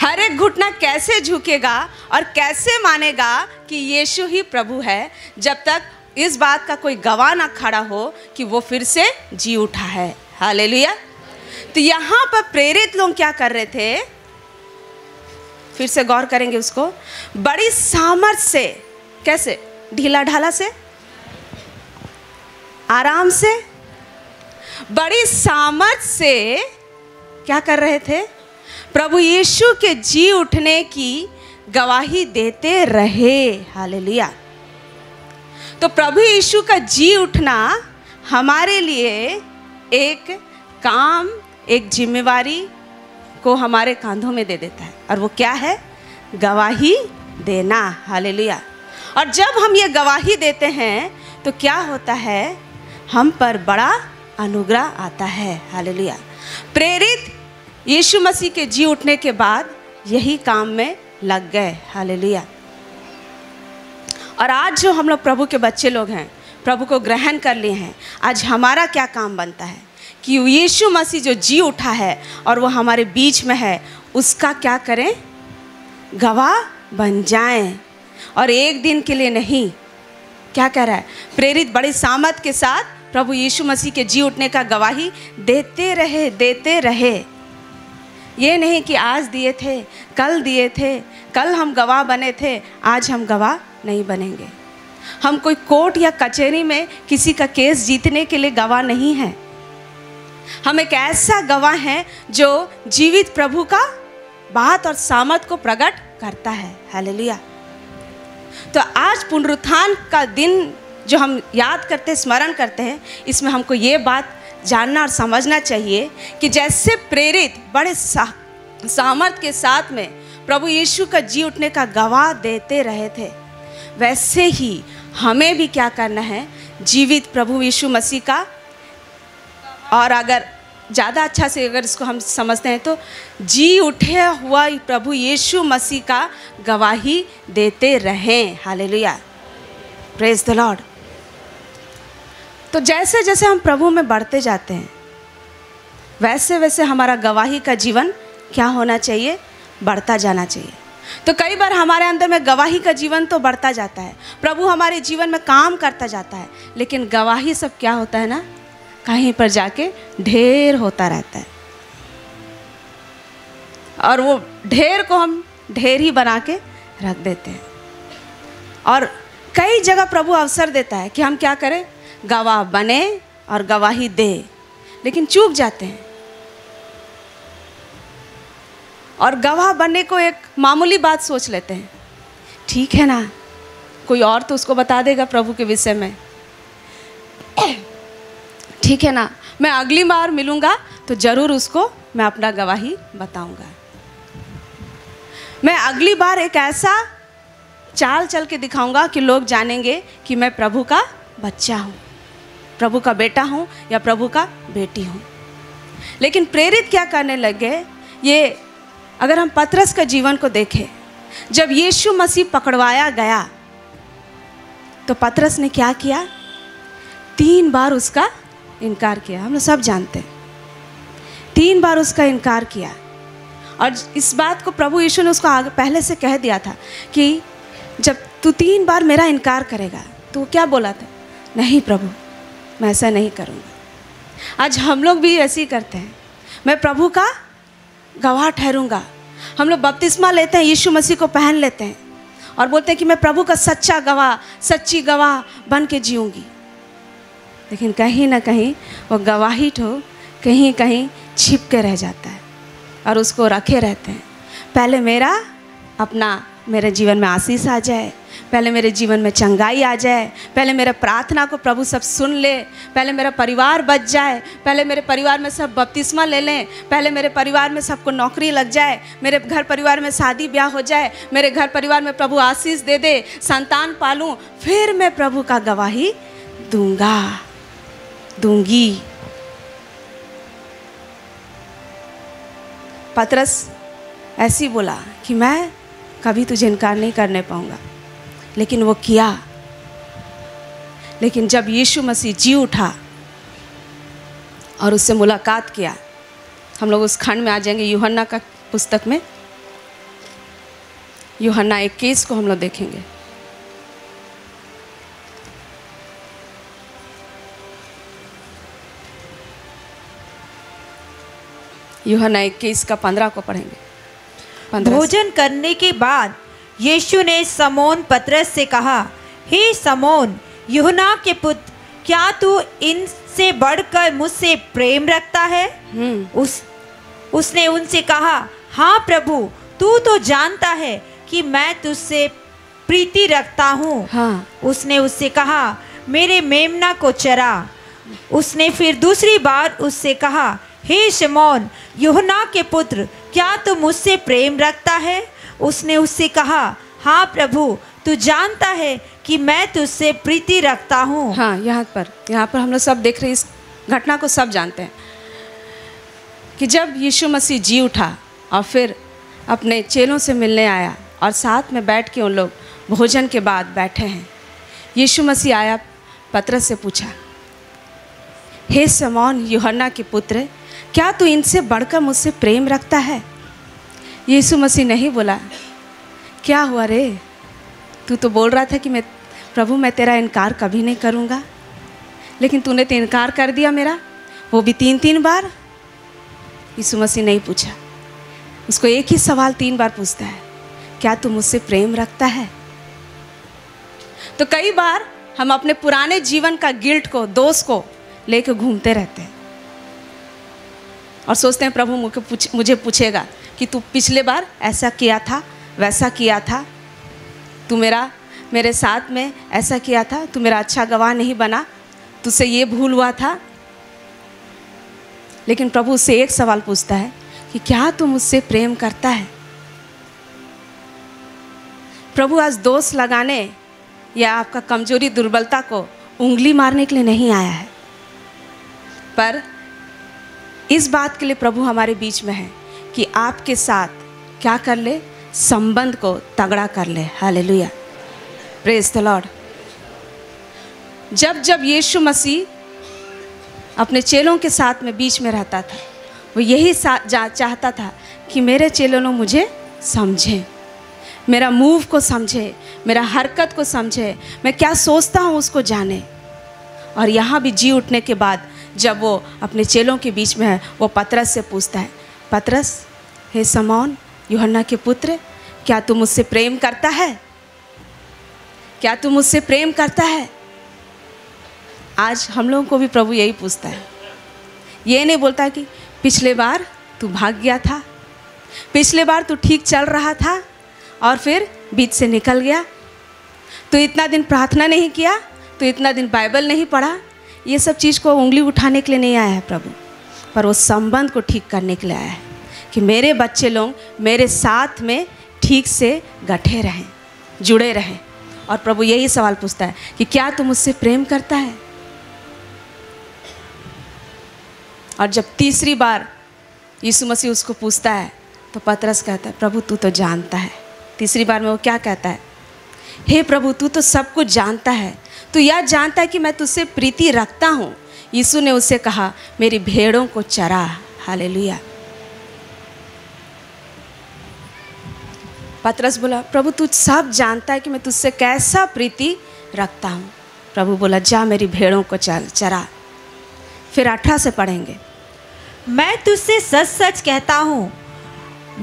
हर एक घुटना कैसे झुकेगा और कैसे मानेगा कि यीशु ही प्रभु है, जब तक इस बात का कोई गवाह ना खड़ा हो कि वो फिर से जी उठा है। हालेलुया। तो यहाँ पर प्रेरित लोग क्या कर रहे थे? फिर से गौर करेंगे उसको। बड़ी सामर्थ से, कैसे? ढीला ढाला से, आराम से, बड़ी सामर्थ से क्या कर रहे थे? प्रभु यीशु के जी उठने की गवाही देते रहे। हालेलुया। तो प्रभु यीशु का जी उठना हमारे लिए एक काम, एक जिम्मेवारी को हमारे कांधों में दे देता है, और वो क्या है? गवाही देना। हालेलुया। और जब हम ये गवाही देते हैं तो क्या होता है? हम पर बड़ा अनुग्रह आता है। हालेलुया। प्रेरित यीशु मसीह के जी उठने के बाद यही काम में लग गए। हालेलुया। और आज जो हम लोग प्रभु के बच्चे लोग हैं, प्रभु को ग्रहण कर लिए हैं, आज हमारा क्या काम बनता है कि यीशु मसीह जो जी उठा है और वो हमारे बीच में है, उसका क्या करें? गवाह बन जाएं। और एक दिन के लिए नहीं, क्या कह रहा है? प्रेरित बड़ी सामर्थ के साथ प्रभु यीशु मसीह के जी उठने का गवाही देते रहे, देते रहे। ये नहीं कि आज दिए थे, कल दिए थे, कल हम गवाह बने थे, आज हम गवाह नहीं बनेंगे। हम कोई कोर्ट या कचहरी में किसी का केस जीतने के लिए गवाह नहीं है। हम एक ऐसा गवाह हैं जो जीवित प्रभु का बात और सामर्थ को प्रकट करता है। हालेलुया। तो आज पुनरुत्थान का दिन जो हम याद करते, स्मरण करते हैं, इसमें हमको ये बात जानना और समझना चाहिए कि जैसे प्रेरित बड़े सामर्थ के साथ में प्रभु यीशु का जी उठने का गवाह देते रहे थे, वैसे ही हमें भी क्या करना है? जीवित प्रभु यीशु मसीह का, और अगर ज़्यादा अच्छा से अगर इसको हम समझते हैं तो जी उठे हुआ प्रभु यीशु मसीह का गवाही देते रहें। हालेलुया। Praise the Lord. तो जैसे जैसे हम प्रभु में बढ़ते जाते हैं, वैसे वैसे हमारा गवाही का जीवन क्या होना चाहिए? बढ़ता जाना चाहिए। तो कई बार हमारे अंदर में गवाही का जीवन तो बढ़ता जाता है, प्रभु हमारे जीवन में काम करता जाता है, लेकिन गवाही सब क्या होता है ना, कहीं पर जाके ढेर होता रहता है। और वो ढेर को हम ढेर ही बना के रख देते हैं। और कई जगह प्रभु अवसर देता है कि हम क्या करें? गवाह बने और गवाही दे, लेकिन चूक जाते हैं। और गवाह बनने को एक मामूली बात सोच लेते हैं। ठीक है ना, कोई और तो उसको बता देगा प्रभु के विषय में। ठीक है ना, मैं अगली बार मिलूँगा तो ज़रूर उसको मैं अपना गवाही बताऊँगा। मैं अगली बार एक ऐसा चाल चल के दिखाऊँगा कि लोग जानेंगे कि मैं प्रभु का बच्चा हूँ, प्रभु का बेटा हूँ या प्रभु का बेटी हूँ। लेकिन प्रेरित क्या करने लगे? ये अगर हम पतरस का जीवन को देखें, जब यीशु मसीह पकड़वाया गया तो पतरस ने क्या किया? 3 बार उसका इनकार किया। हम लोग सब जानते हैं, 3 बार उसका इनकार किया। और इस बात को प्रभु यीशु ने उसको आगे पहले से कह दिया था कि जब तू 3 बार मेरा इनकार करेगा, तो क्या बोला था? नहीं प्रभु, मैं ऐसा नहीं करूँगा। आज हम लोग भी ऐसे ही करते हैं, मैं प्रभु का गवाह ठहरूंगा। हम लोग बपतिस्मा लेते हैं, यीशु मसीह को पहन लेते हैं और बोलते हैं कि मैं प्रभु का सच्चा गवाह, सच्ची गवाह बन के जीऊँगी। लेकिन कहीं ना कहीं वो गवाही तो कहीं कहीं छिप के रह जाता है और उसको रखे रहते हैं। पहले मेरे जीवन में आशीष आ जाए, पहले मेरे जीवन में चंगाई आ जाए, पहले मेरे प्रार्थना को प्रभु सब सुन ले, पहले मेरा परिवार बच जाए, पहले मेरे परिवार में सब बपतिस्मा ले लें, पहले मेरे परिवार में सबको नौकरी लग जाए, मेरे घर परिवार में शादी ब्याह हो जाए, मेरे घर परिवार में प्रभु आशीष दे दे, संतान पालूं, फिर मैं प्रभु का गवाही दूंगी। पतरस ऐसी बोला कि मैं कभी तुझे इनकार नहीं करने पाऊंगा, लेकिन वो किया। लेकिन जब यीशु मसीह जी उठा और उससे मुलाकात किया, हम लोग उस खंड में आ जाएंगे यूहन्ना का पुस्तक में, यूहन्ना 21 को हम लोग देखेंगे। यूहन्ना 21 का 15 को पढ़ेंगे। 15 भोजन करने के बाद यीशु ने समौन पतरस से कहा, हे समौन यूहन्ना के पुत्र, क्या तू इनसे बढ़कर मुझसे प्रेम रखता है? उसने उनसे कहा, हाँ प्रभु, तू तो जानता है कि मैं तुझसे प्रीति रखता हूँ। हाँ। उसने उससे कहा, मेरे मेमना को चरा। उसने फिर दूसरी बार उससे कहा, हे शमौन, यूहन्ना के पुत्र, क्या तू मुझसे प्रेम रखता है? उसने उससे कहा, हाँ प्रभु, तू जानता है कि मैं तुझसे प्रीति रखता हूँ। हाँ, यहाँ पर हम लोग सब देख रहे हैं, इस घटना को सब जानते हैं कि जब यीशु मसीह जी उठा और फिर अपने चेलों से मिलने आया और साथ में बैठ के उन लोग भोजन के बाद बैठे हैं। यीशु मसीह आया, पतरस से पूछा, हे शमौन यूहन्ना के पुत्र, क्या तू इनसे बढ़कर मुझसे प्रेम रखता है? यीशु मसीह नहीं बोला, क्या हुआ रे, तू तो बोल रहा था कि प्रभु मैं तेरा इनकार कभी नहीं करूँगा, लेकिन तूने तो इनकार कर दिया मेरा, वो भी 3 बार। यीशु मसीह नहीं पूछा, उसको एक ही सवाल 3 बार पूछता है, क्या तू मुझसे प्रेम रखता है? तो कई बार हम अपने पुराने जीवन का गिल्ट को, दोष को लेकर घूमते रहते हैं और सोचते हैं प्रभु मुझे पूछेगा कि तू पिछले बार ऐसा किया था, वैसा किया था, तू मेरे साथ में ऐसा किया था, तू मेरा अच्छा गवाह नहीं बना, तुझसे ये भूल हुआ था। लेकिन प्रभु उससे एक सवाल पूछता है कि क्या तू मुझसे प्रेम करता है? प्रभु आज दोष लगाने या आपका कमजोरी दुर्बलता को उंगली मारने के लिए नहीं आया है, पर इस बात के लिए प्रभु हमारे बीच में है कि आपके साथ क्या कर ले, संबंध को तगड़ा कर ले। Hallelujah, praise the Lord. जब यीशु मसीह अपने चेलों के साथ में बीच में रहता था, वो यही चाहता था कि मेरे चेलों मुझे समझें, मेरा मूव को समझे, मेरा हरकत को समझे, मैं क्या सोचता हूँ उसको जाने। और यहाँ भी जी उठने के बाद जब वो अपने चेलों के बीच में है, वो पतरस से पूछता है, पतरस, हे शमौन यूहन्ना के पुत्र, क्या तू मुझसे प्रेम करता है? क्या तू मुझसे प्रेम करता है? आज हम लोगों को भी प्रभु यही पूछता है। ये नहीं बोलता कि पिछले बार तू भाग गया था, पिछले बार तू ठीक चल रहा था और फिर बीच से निकल गया, तू इतना दिन प्रार्थना नहीं किया, तू इतना दिन बाइबल नहीं पढ़ा। ये सब चीज़ को उंगली उठाने के लिए नहीं आया है प्रभु, पर वो संबंध को ठीक करने के लिए आया है कि मेरे बच्चे लोग मेरे साथ में ठीक से गठे रहें, जुड़े रहें। और प्रभु यही सवाल पूछता है कि क्या तू मुझसे प्रेम करता है? और जब तीसरी बार यीशु मसीह उसको पूछता है तो पतरस कहता है, प्रभु तू तो जानता है। तीसरी बार में वो क्या कहता है, हे प्रभु तू तो सब कुछ जानता है, तू यह जानता है कि मैं तुझसे प्रीति रखता हूँ। यीशु ने उससे कहा, मेरी भेड़ों को चरा। हालेलुया। पतरस बोला, प्रभु तू सब जानता है कि मैं तुझसे कैसा प्रीति रखता हूँ। प्रभु बोला, जा मेरी भेड़ों को चरा। फिर 18 से पढ़ेंगे, मैं तुझसे सच सच कहता हूँ,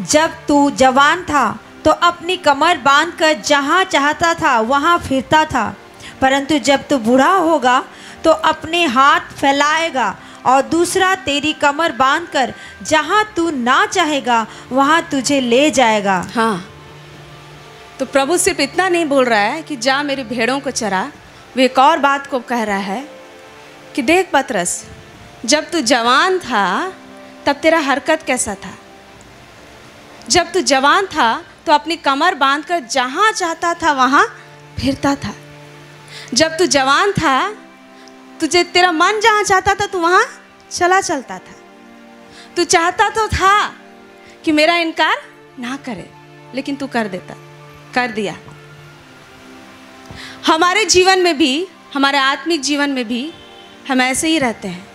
जब तू जवान था तो अपनी कमर बांधकर जहाँ चाहता था वहाँ फिरता था, परंतु जब तू बूढ़ा होगा तो अपने हाथ फैलाएगा और दूसरा तेरी कमर बांधकर जहाँ तू ना चाहेगा वहाँ तुझे ले जाएगा। हाँ, तो प्रभु सिर्फ इतना नहीं बोल रहा है कि जा मेरी भेड़ों को चरा, वो एक और बात को कह रहा है कि देख पतरस, जब तू जवान था तब तेरा हरकत कैसा था? जब तू जवान था तो अपनी कमर बांधकर जहाँ चाहता था वहाँ फिरता था। जब तू जवान था तुझे तेरा मन जहाँ चाहता था तू वहाँ चलता था। तू चाहता तो था कि मेरा इनकार ना करे, लेकिन तू कर दिया। हमारे जीवन में भी, हमारे आत्मिक जीवन में भी हम ऐसे ही रहते हैं।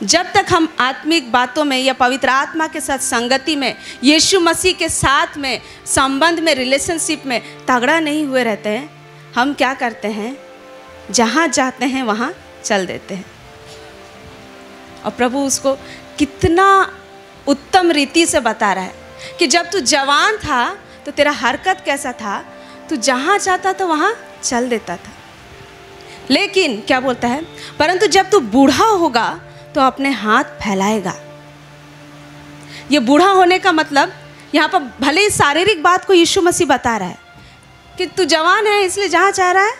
जब तक हम आत्मिक बातों में या पवित्र आत्मा के साथ संगति में, यीशु मसीह के साथ में संबंध में, रिलेशनशिप में तगड़ा नहीं हुए रहते हैं, हम क्या करते हैं, जहाँ जाते हैं वहाँ चल देते हैं। और प्रभु उसको कितना उत्तम रीति से बता रहा है कि जब तू जवान था तो तेरा हरकत कैसा था, तू जहाँ चाहता था वहाँ चल देता था। लेकिन क्या बोलता है, परंतु जब तू बूढ़ा होगा तो अपने हाथ फैलाएगा। ये बूढ़ा होने का मतलब यहाँ पर भले ही शारीरिक बात को यीशु मसीह बता रहा है कि तू जवान है इसलिए जहाँ चाह रहा है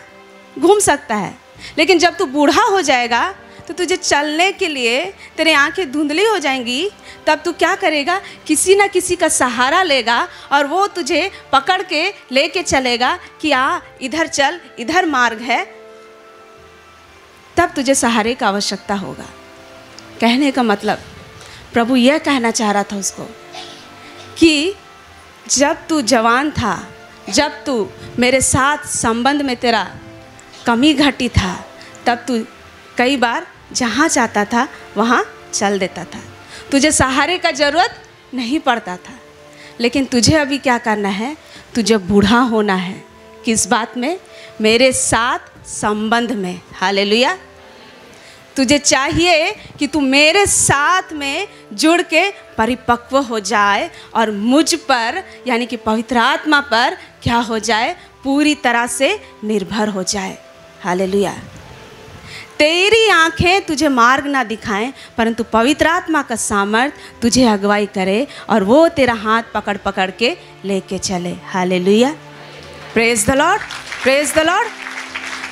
घूम सकता है, लेकिन जब तू बूढ़ा हो जाएगा तो तुझे चलने के लिए तेरे आंखें धुंधली हो जाएंगी, तब तू क्या करेगा, किसी ना किसी का सहारा लेगा और वो तुझे पकड़ के लेके चलेगा कि आ इधर चल, इधर मार्ग है, तब तुझे सहारे का आवश्यकता होगा। कहने का मतलब प्रभु यह कहना चाह रहा था उसको कि जब तू जवान था, जब तू मेरे साथ संबंध में तेरा कमी घटी था, तब तू कई बार जहाँ चाहता था वहाँ चल देता था, तुझे सहारे का ज़रूरत नहीं पड़ता था। लेकिन तुझे अभी क्या करना है, तुझे बूढ़ा होना है। किस बात में? मेरे साथ संबंध में। हालेलुया। तुझे चाहिए कि तू मेरे साथ में जुड़ के परिपक्व हो जाए और मुझ पर यानी कि पवित्र आत्मा पर क्या हो जाए, पूरी तरह से निर्भर हो जाए। हालेलुया। तेरी आंखें तुझे मार्ग ना दिखाएं, परंतु पवित्र आत्मा का सामर्थ्य तुझे अगुवाई करे और वो तेरा हाथ पकड़ पकड़ के लेके चले। Hallelujah. Praise the Lord, praise the Lord.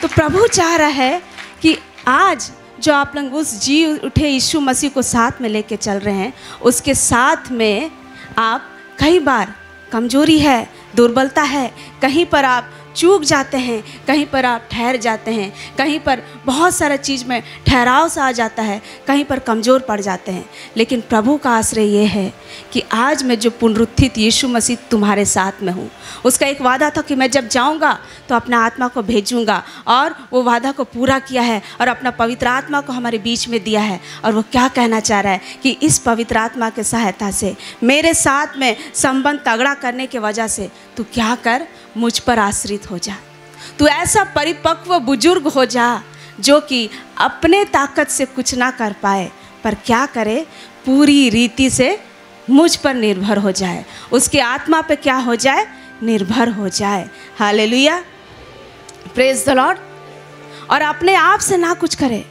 तो प्रभु चाह रहा है कि आज जो आप लोग उस जी उठे यीशु मसीह को साथ में लेके चल रहे हैं, उसके साथ में आप कई बार कमजोरी है, दुर्बलता है, कहीं पर आप चूक जाते हैं, कहीं पर आप ठहर जाते हैं, कहीं पर बहुत सारा चीज़ में ठहराव सा आ जाता है, कहीं पर कमज़ोर पड़ जाते हैं। लेकिन प्रभु का आश्रय ये है कि आज मैं जो पुनरुत्थित यीशु मसीह तुम्हारे साथ में हूँ, उसका एक वादा था कि मैं जब जाऊँगा तो अपना आत्मा को भेजूँगा, और वो वादा को पूरा किया है और अपना पवित्र आत्मा को हमारे बीच में दिया है। और वो क्या कहना चाह रहा है कि इस पवित्र आत्मा के सहायता से मेरे साथ में संबंध तगड़ा करने की वजह से तू क्या कर, मुझ पर आश्रित हो जा। तू ऐसा परिपक्व बुजुर्ग हो जा जो कि अपने ताकत से कुछ ना कर पाए, पर क्या करे, पूरी रीति से मुझ पर निर्भर हो जाए, उसके आत्मा पे क्या हो जाए, निर्भर हो जाए। हालेलुया। Praise the Lord. और अपने आप से ना कुछ करे।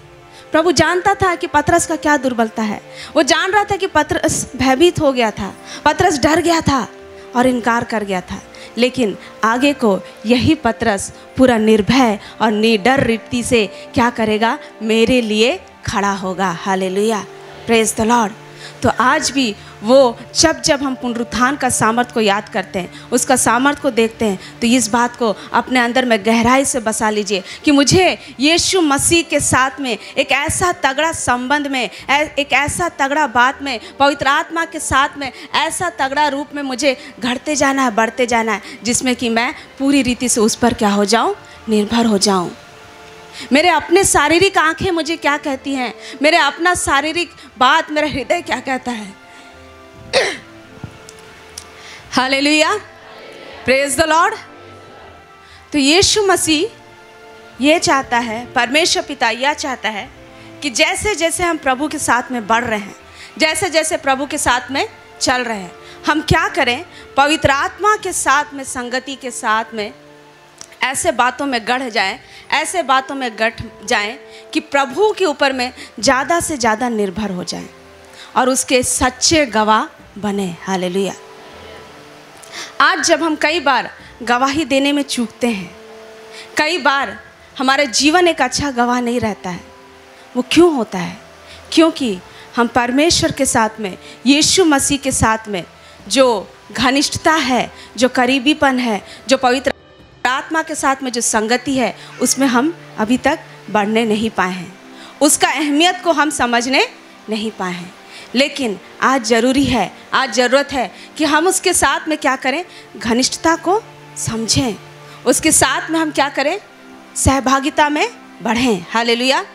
प्रभु जानता था कि पतरस का क्या दुर्बलता है। वो जान रहा था कि पतरस भयभीत हो गया था, पतरस डर गया था और इनकार कर गया था। लेकिन आगे को यही पतरस पूरा निर्भय और निडर रीति से क्या करेगा, मेरे लिए खड़ा होगा। हालेलुया। Praise the Lord. तो आज भी वो जब हम पुनरुत्थान का सामर्थ को याद करते हैं, उसका सामर्थ को देखते हैं, तो इस बात को अपने अंदर में गहराई से बसा लीजिए कि मुझे यीशु मसीह के साथ में एक ऐसा तगड़ा संबंध में, एक ऐसा तगड़ा बात में, पवित्र आत्मा के साथ में ऐसा तगड़ा रूप में मुझे घटते जाना है, बढ़ते जाना है, जिसमें कि मैं पूरी रीति से उस पर क्या हो जाऊँ, निर्भर हो जाऊँ। मेरे अपने शारीरिक आंखें मुझे क्या कहती हैं, मेरे अपना शारीरिक बात, मेरा हृदय क्या कहता है। हालेलुया। Praise the Lord. तो यीशु मसीह ये चाहता है, परमेश्वर पिता यह चाहता है कि जैसे जैसे हम प्रभु के साथ में बढ़ रहे हैं, जैसे जैसे प्रभु के साथ में चल रहे हैं, हम क्या करें, पवित्र आत्मा के साथ में, संगति के साथ में ऐसे बातों में गढ़ जाएं, ऐसे बातों में गठ जाएं कि प्रभु के ऊपर में ज़्यादा से ज़्यादा निर्भर हो जाएं और उसके सच्चे गवाह बने। हालेलुया। आज जब हम कई बार गवाही देने में चूकते हैं, कई बार हमारा जीवन एक अच्छा गवाह नहीं रहता है। वो क्यों होता है? क्योंकि हम परमेश्वर के साथ में, यीशु मसीह के साथ में जो घनिष्ठता है, जो करीबीपन है, जो पवित्र आत्मा के साथ में जो संगति है, उसमें हम अभी तक बढ़ने नहीं पाए हैं, उसका अहमियत को हम समझने नहीं पाए हैं। लेकिन आज ज़रूरी है, आज ज़रूरत है कि हम उसके साथ में क्या करें, घनिष्ठता को समझें, उसके साथ में हम क्या करें, सहभागिता में बढ़ें। हालेलुया।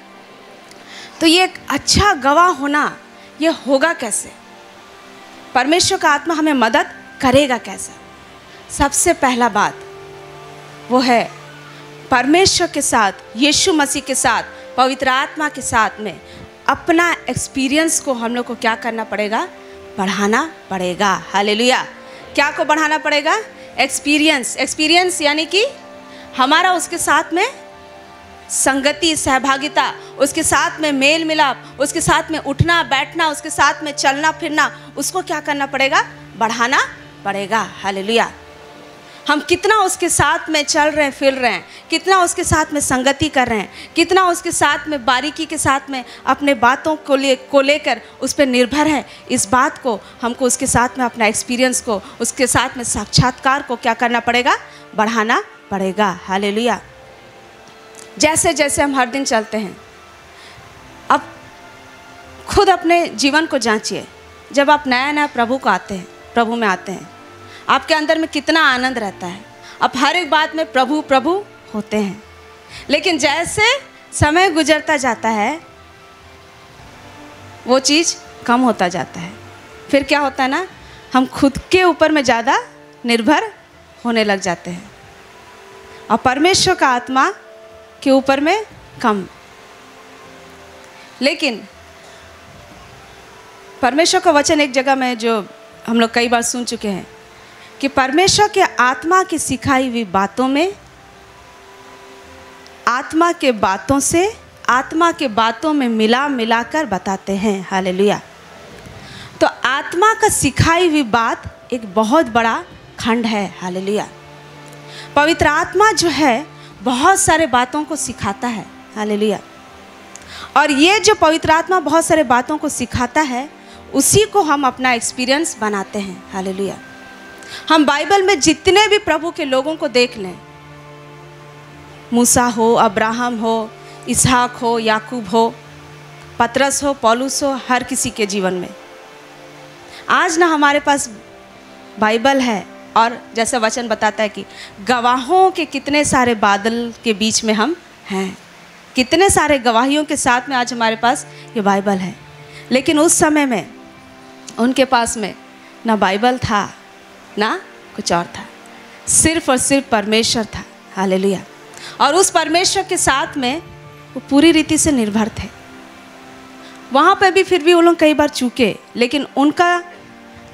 तो ये एक अच्छा गवाह होना, ये होगा कैसे? परमेश्वर का आत्मा हमें मदद करेगा कैसे? सबसे पहला बात वो है परमेश्वर के साथ, यीशु मसीह के साथ, पवित्र आत्मा के साथ में अपना एक्सपीरियंस को हम लोग को क्या करना पड़ेगा, बढ़ाना पड़ेगा। हालेलुया। क्या को बढ़ाना पड़ेगा? एक्सपीरियंस। एक्सपीरियंस यानी कि हमारा उसके साथ में संगति, सहभागिता, उसके साथ में मेल मिलाप, उसके साथ में उठना बैठना, उसके साथ में चलना फिरना, उसको क्या करना पड़ेगा, बढ़ाना बढ़ेगा। हालेलुया। हम कितना उसके साथ में चल रहे हैं, फिर रहे हैं, कितना उसके साथ में संगति कर रहे हैं, कितना उसके साथ में बारीकी के साथ में अपने बातों को लेकर उस पर निर्भर है, इस बात को हमको उसके साथ में अपना एक्सपीरियंस को, उसके साथ में साक्षात्कार को क्या करना पड़ेगा, बढ़ाना पड़ेगा। हालेलुया। जैसे जैसे हम हर दिन चलते हैं, अब खुद अपने जीवन को जांचिए। जब आप नया नया प्रभु में आते हैं, आपके अंदर में कितना आनंद रहता है, आप हर एक बात में प्रभु प्रभु होते हैं। लेकिन जैसे समय गुजरता जाता है वो चीज़ कम होता जाता है। फिर क्या होता है ना, हम खुद के ऊपर में ज़्यादा निर्भर होने लग जाते हैं और परमेश्वर का आत्मा के ऊपर में कम। लेकिन परमेश्वर का वचन एक जगह में जो हम लोग कई बार सुन चुके हैं कि परमेश्वर के आत्मा की सिखाई हुई बातों में, आत्मा के बातों से, आत्मा के बातों में मिलाकर बताते हैं। हालेलुया। तो आत्मा का सिखाई हुई बात एक बहुत बड़ा खंड है। हालेलुया। पवित्र आत्मा जो है बहुत सारे बातों को सिखाता है। हालेलुया। और ये जो पवित्र आत्मा बहुत सारे बातों को सिखाता है, उसी को हम अपना एक्सपीरियंस बनाते हैं। हालेलुया। हम बाइबल में जितने भी प्रभु के लोगों को देख लें, मूसा हो, अब्राहम हो, इसहाक हो, याकूब हो, पतरस हो, पौलुस हो, हर किसी के जीवन में आज ना हमारे पास बाइबल है, और जैसे वचन बताता है कि गवाहों के कितने सारे बादल के बीच में हम हैं, कितने सारे गवाहियों के साथ में आज हमारे पास ये बाइबल है। लेकिन उस समय में उनके पास में ना बाइबल था ना कुछ और था, सिर्फ और सिर्फ परमेश्वर था। हालेलुया। और उस परमेश्वर के साथ में वो पूरी रीति से निर्भर थे। वहाँ पे भी फिर भी वो लोग कई बार चूके, लेकिन उनका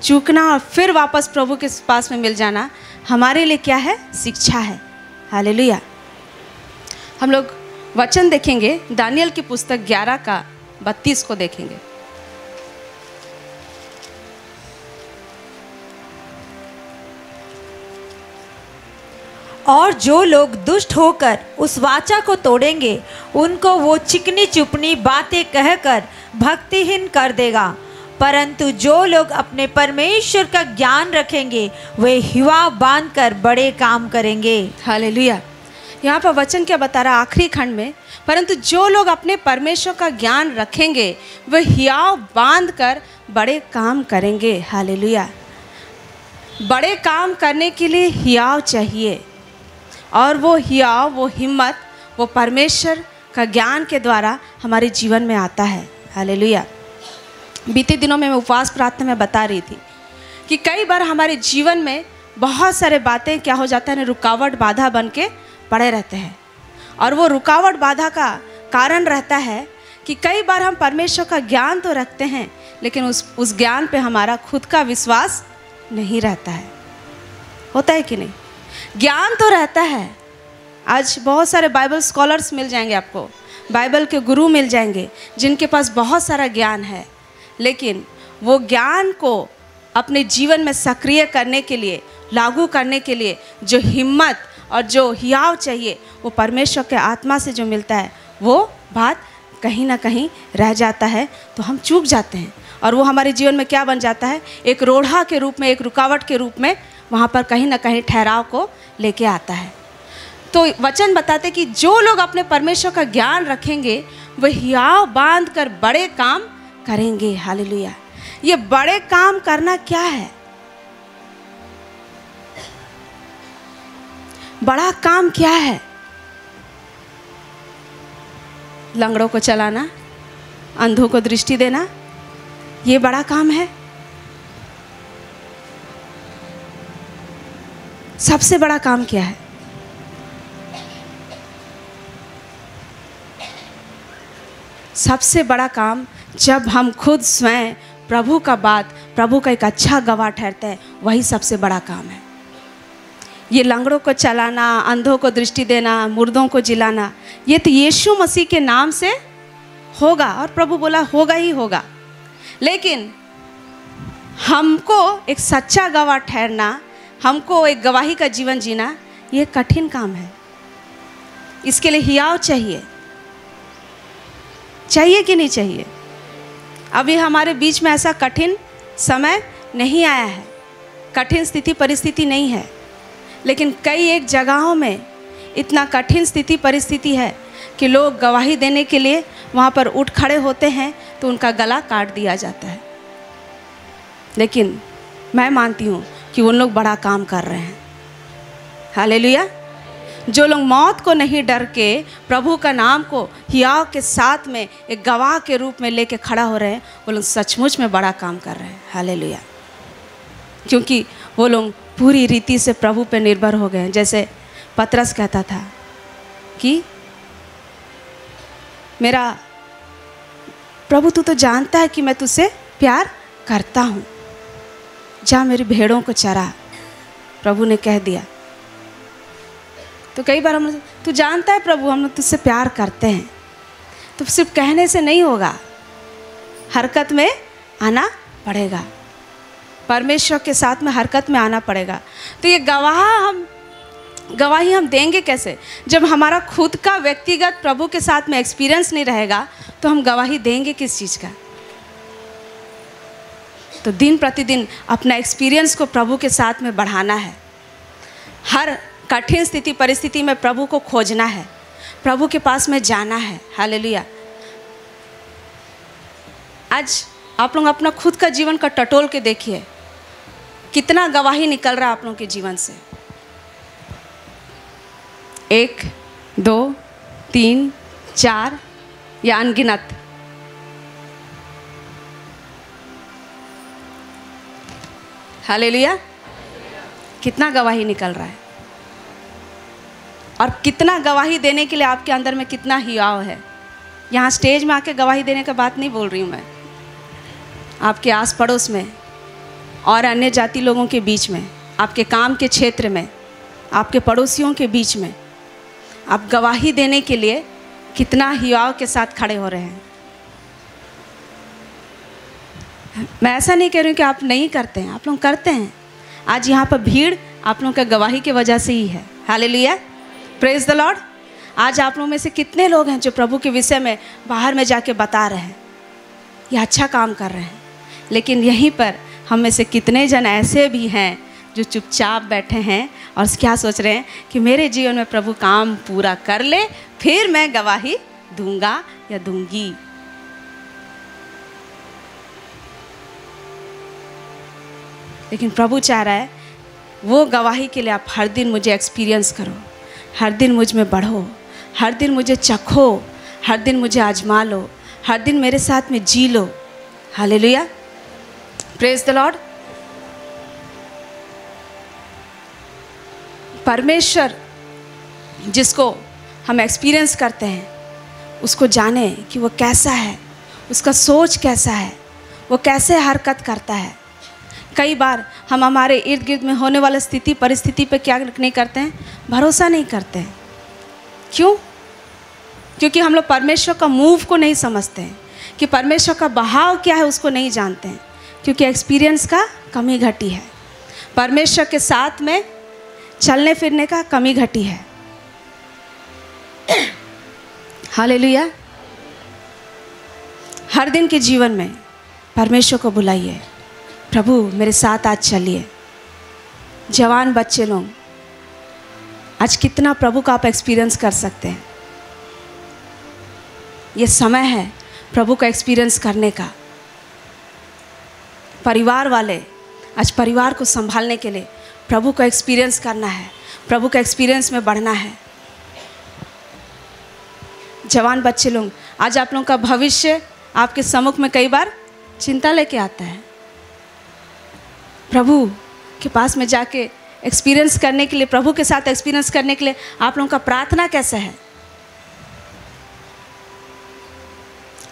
चूकना और फिर वापस प्रभु के पास में मिल जाना हमारे लिए क्या है, शिक्षा है। हालेलुया। हम लोग वचन देखेंगे, दानियल की पुस्तक 11 का 32 को देखेंगे। और जो लोग दुष्ट होकर उस वाचा को तोड़ेंगे, उनको वो चिकनी चुपनी बातें कहकर भक्तिहीन कर देगा, परंतु जो लोग अपने परमेश्वर का ज्ञान रखेंगे वे हिवा बांधकर बड़े काम करेंगे। हालेलुया। यहाँ पर वचन क्या बता रहा आखिरी खंड में, परंतु जो लोग अपने परमेश्वर का ज्ञान रखेंगे वे हियाव बांधकर बड़े काम करेंगे। हालेलुया। बड़े काम करने के लिए हियाव चाहिए, और वो हियाव, वो हिम्मत, वो परमेश्वर का ज्ञान के द्वारा हमारे जीवन में आता है। हालेलुया। बीते दिनों में मैं उपवास प्रार्थना में बता रही थी कि कई बार हमारे जीवन में बहुत सारे बातें क्या हो जाता है, रुकावट बाधा बन के पड़े रहते हैं, और वो रुकावट बाधा का कारण रहता है कि कई बार हम परमेश्वर का ज्ञान तो रखते हैं, लेकिन उस ज्ञान पे हमारा खुद का विश्वास नहीं रहता है। होता है कि नहीं? ज्ञान तो रहता है। आज बहुत सारे बाइबल स्कॉलर्स मिल जाएंगे आपको, बाइबल के गुरु मिल जाएंगे जिनके पास बहुत सारा ज्ञान है, लेकिन वो ज्ञान को अपने जीवन में सक्रिय करने के लिए, लागू करने के लिए जो हिम्मत और जो हियाव चाहिए वो परमेश्वर के आत्मा से जो मिलता है, वो बात कहीं ना कहीं रह जाता है, तो हम चूक जाते हैं, और वो हमारे जीवन में क्या बन जाता है, एक रोड़ा के रूप में, एक रुकावट के रूप में वहाँ पर कहीं ना कहीं ठहराव को लेके आता है। तो वचन बताते कि जो लोग अपने परमेश्वर का ज्ञान रखेंगे वे हियाव बांध कर बड़े काम करेंगे। हालेलुया। ये बड़े काम करना क्या है? बड़ा काम क्या है? लंगड़ों को चलाना, अंधों को दृष्टि देना, ये बड़ा काम है। सबसे बड़ा काम क्या है? सबसे बड़ा काम जब हम खुद स्वयं प्रभु का बात, प्रभु का एक अच्छा गवाह ठहरते हैं, वही सबसे बड़ा काम है। ये लंगड़ों को चलाना, अंधों को दृष्टि देना, मुर्दों को जिलाना, ये तो यीशु मसीह के नाम से होगा, और प्रभु बोला होगा ही होगा। लेकिन हमको एक सच्चा गवाह ठहरना, हमको एक गवाही का जीवन जीना, ये कठिन काम है। इसके लिए हियाव चाहिए, चाहिए कि नहीं चाहिए? अभी हमारे बीच में ऐसा कठिन समय नहीं आया है, कठिन स्थिति परिस्थिति नहीं है, लेकिन कई एक जगहों में इतना कठिन स्थिति परिस्थिति है कि लोग गवाही देने के लिए वहाँ पर उठ खड़े होते हैं तो उनका गला काट दिया जाता है। लेकिन मैं मानती हूँ कि उन लोग बड़ा काम कर रहे हैं। हालेलुया। जो लोग मौत को नहीं डर के प्रभु का नाम को हियाव के साथ में एक गवाह के रूप में लेके खड़ा हो रहे हैं, वो लोग सचमुच में बड़ा काम कर रहे हैं। हालेलुया। क्योंकि वो लोग पूरी रीति से प्रभु पे निर्भर हो गए हैं। जैसे पतरस कहता था कि मेरा प्रभु तू तो जानता है कि मैं तुझसे प्यार करता हूँ, जा मेरी भेड़ों को चरा। प्रभु ने कह दिया। तो कई बार हम तू जानता है प्रभु हम तुझसे प्यार करते हैं, तो सिर्फ कहने से नहीं होगा, हरकत में आना पड़ेगा, परमेश्वर के साथ में हरकत में आना पड़ेगा। तो ये गवाही हम देंगे कैसे? जब हमारा खुद का व्यक्तिगत प्रभु के साथ में एक्सपीरियंस नहीं रहेगा तो हम गवाही देंगे किस चीज़ का? तो दिन प्रतिदिन अपना एक्सपीरियंस को प्रभु के साथ में बढ़ाना है। हर कठिन स्थिति परिस्थिति में प्रभु को खोजना है, प्रभु के पास में जाना है। हालेलुया। आज आप लोग अपना खुद का जीवन का टटोल के देखिए, कितना गवाही निकल रहा है आप लोगों के जीवन से। 1 2 3 4 या अनगिनत। हालेलुया। कितना गवाही निकल रहा है और कितना गवाही देने के लिए आपके अंदर में कितना हियाव है। यहाँ स्टेज में आके गवाही देने का बात नहीं बोल रही हूँ मैं, आपके आस पड़ोस में और अन्य जाति लोगों के बीच में, आपके काम के क्षेत्र में, आपके पड़ोसियों के बीच में आप गवाही देने के लिए कितना हियाव के साथ खड़े हो रहे हैं। मैं ऐसा नहीं कह रही हूँ कि आप नहीं करते हैं, आप लोग करते हैं। आज यहाँ पर भीड़ आप लोगों का गवाही की वजह से ही है। Hallelujah, praise the Lord. आज आप लोगों में से कितने लोग हैं जो प्रभु के विषय में बाहर में जाके बता रहे हैं, ये अच्छा काम कर रहे हैं। लेकिन यहीं पर हम में से कितने जन ऐसे भी हैं जो चुपचाप बैठे हैं और क्या सोच रहे हैं कि मेरे जीवन में प्रभु काम पूरा कर ले फिर मैं गवाही दूंगा या दूंगी। लेकिन प्रभु चाह रहा है वो गवाही के लिए आप हर दिन मुझे एक्सपीरियंस करो, हर दिन मुझ में बढ़ो, हर दिन मुझे चखो, हर दिन मुझे आजमा लो, हर दिन मेरे साथ में जी लो। Hallelujah, praise the Lord. परमेश्वर जिसको हम एक्सपीरियंस करते हैं उसको जाने कि वो कैसा है, उसका सोच कैसा है, वो कैसे हरकत करता है। कई बार हम हमारे इर्द गिर्द में होने वाली स्थिति परिस्थिति पे क्या नहीं करते हैं, भरोसा नहीं करते हैं। क्यों? क्योंकि हम लोग परमेश्वर का मूव को नहीं समझते हैं, कि परमेश्वर का बहाव क्या है उसको नहीं जानते हैं, क्योंकि एक्सपीरियंस का कमी घटी है, परमेश्वर के साथ में चलने फिरने का कमी घटी है। हालेलुया। हर दिन के जीवन में परमेश्वर को बुलाइए, प्रभु मेरे साथ आज चलिए। जवान बच्चे लोग आज कितना प्रभु का आप एक्सपीरियंस कर सकते हैं। ये समय है प्रभु का एक्सपीरियंस करने का। परिवार वाले आज परिवार को संभालने के लिए प्रभु का एक्सपीरियंस करना है, प्रभु का एक्सपीरियंस में बढ़ना है। जवान बच्चे लोग आज आप लोगों का भविष्य आपके सम्मुख में कई बार चिंता लेके आता है। प्रभु के पास में जाके एक्सपीरियंस करने के लिए, प्रभु के साथ एक्सपीरियंस करने के लिए आप लोगों का प्रार्थना कैसा है?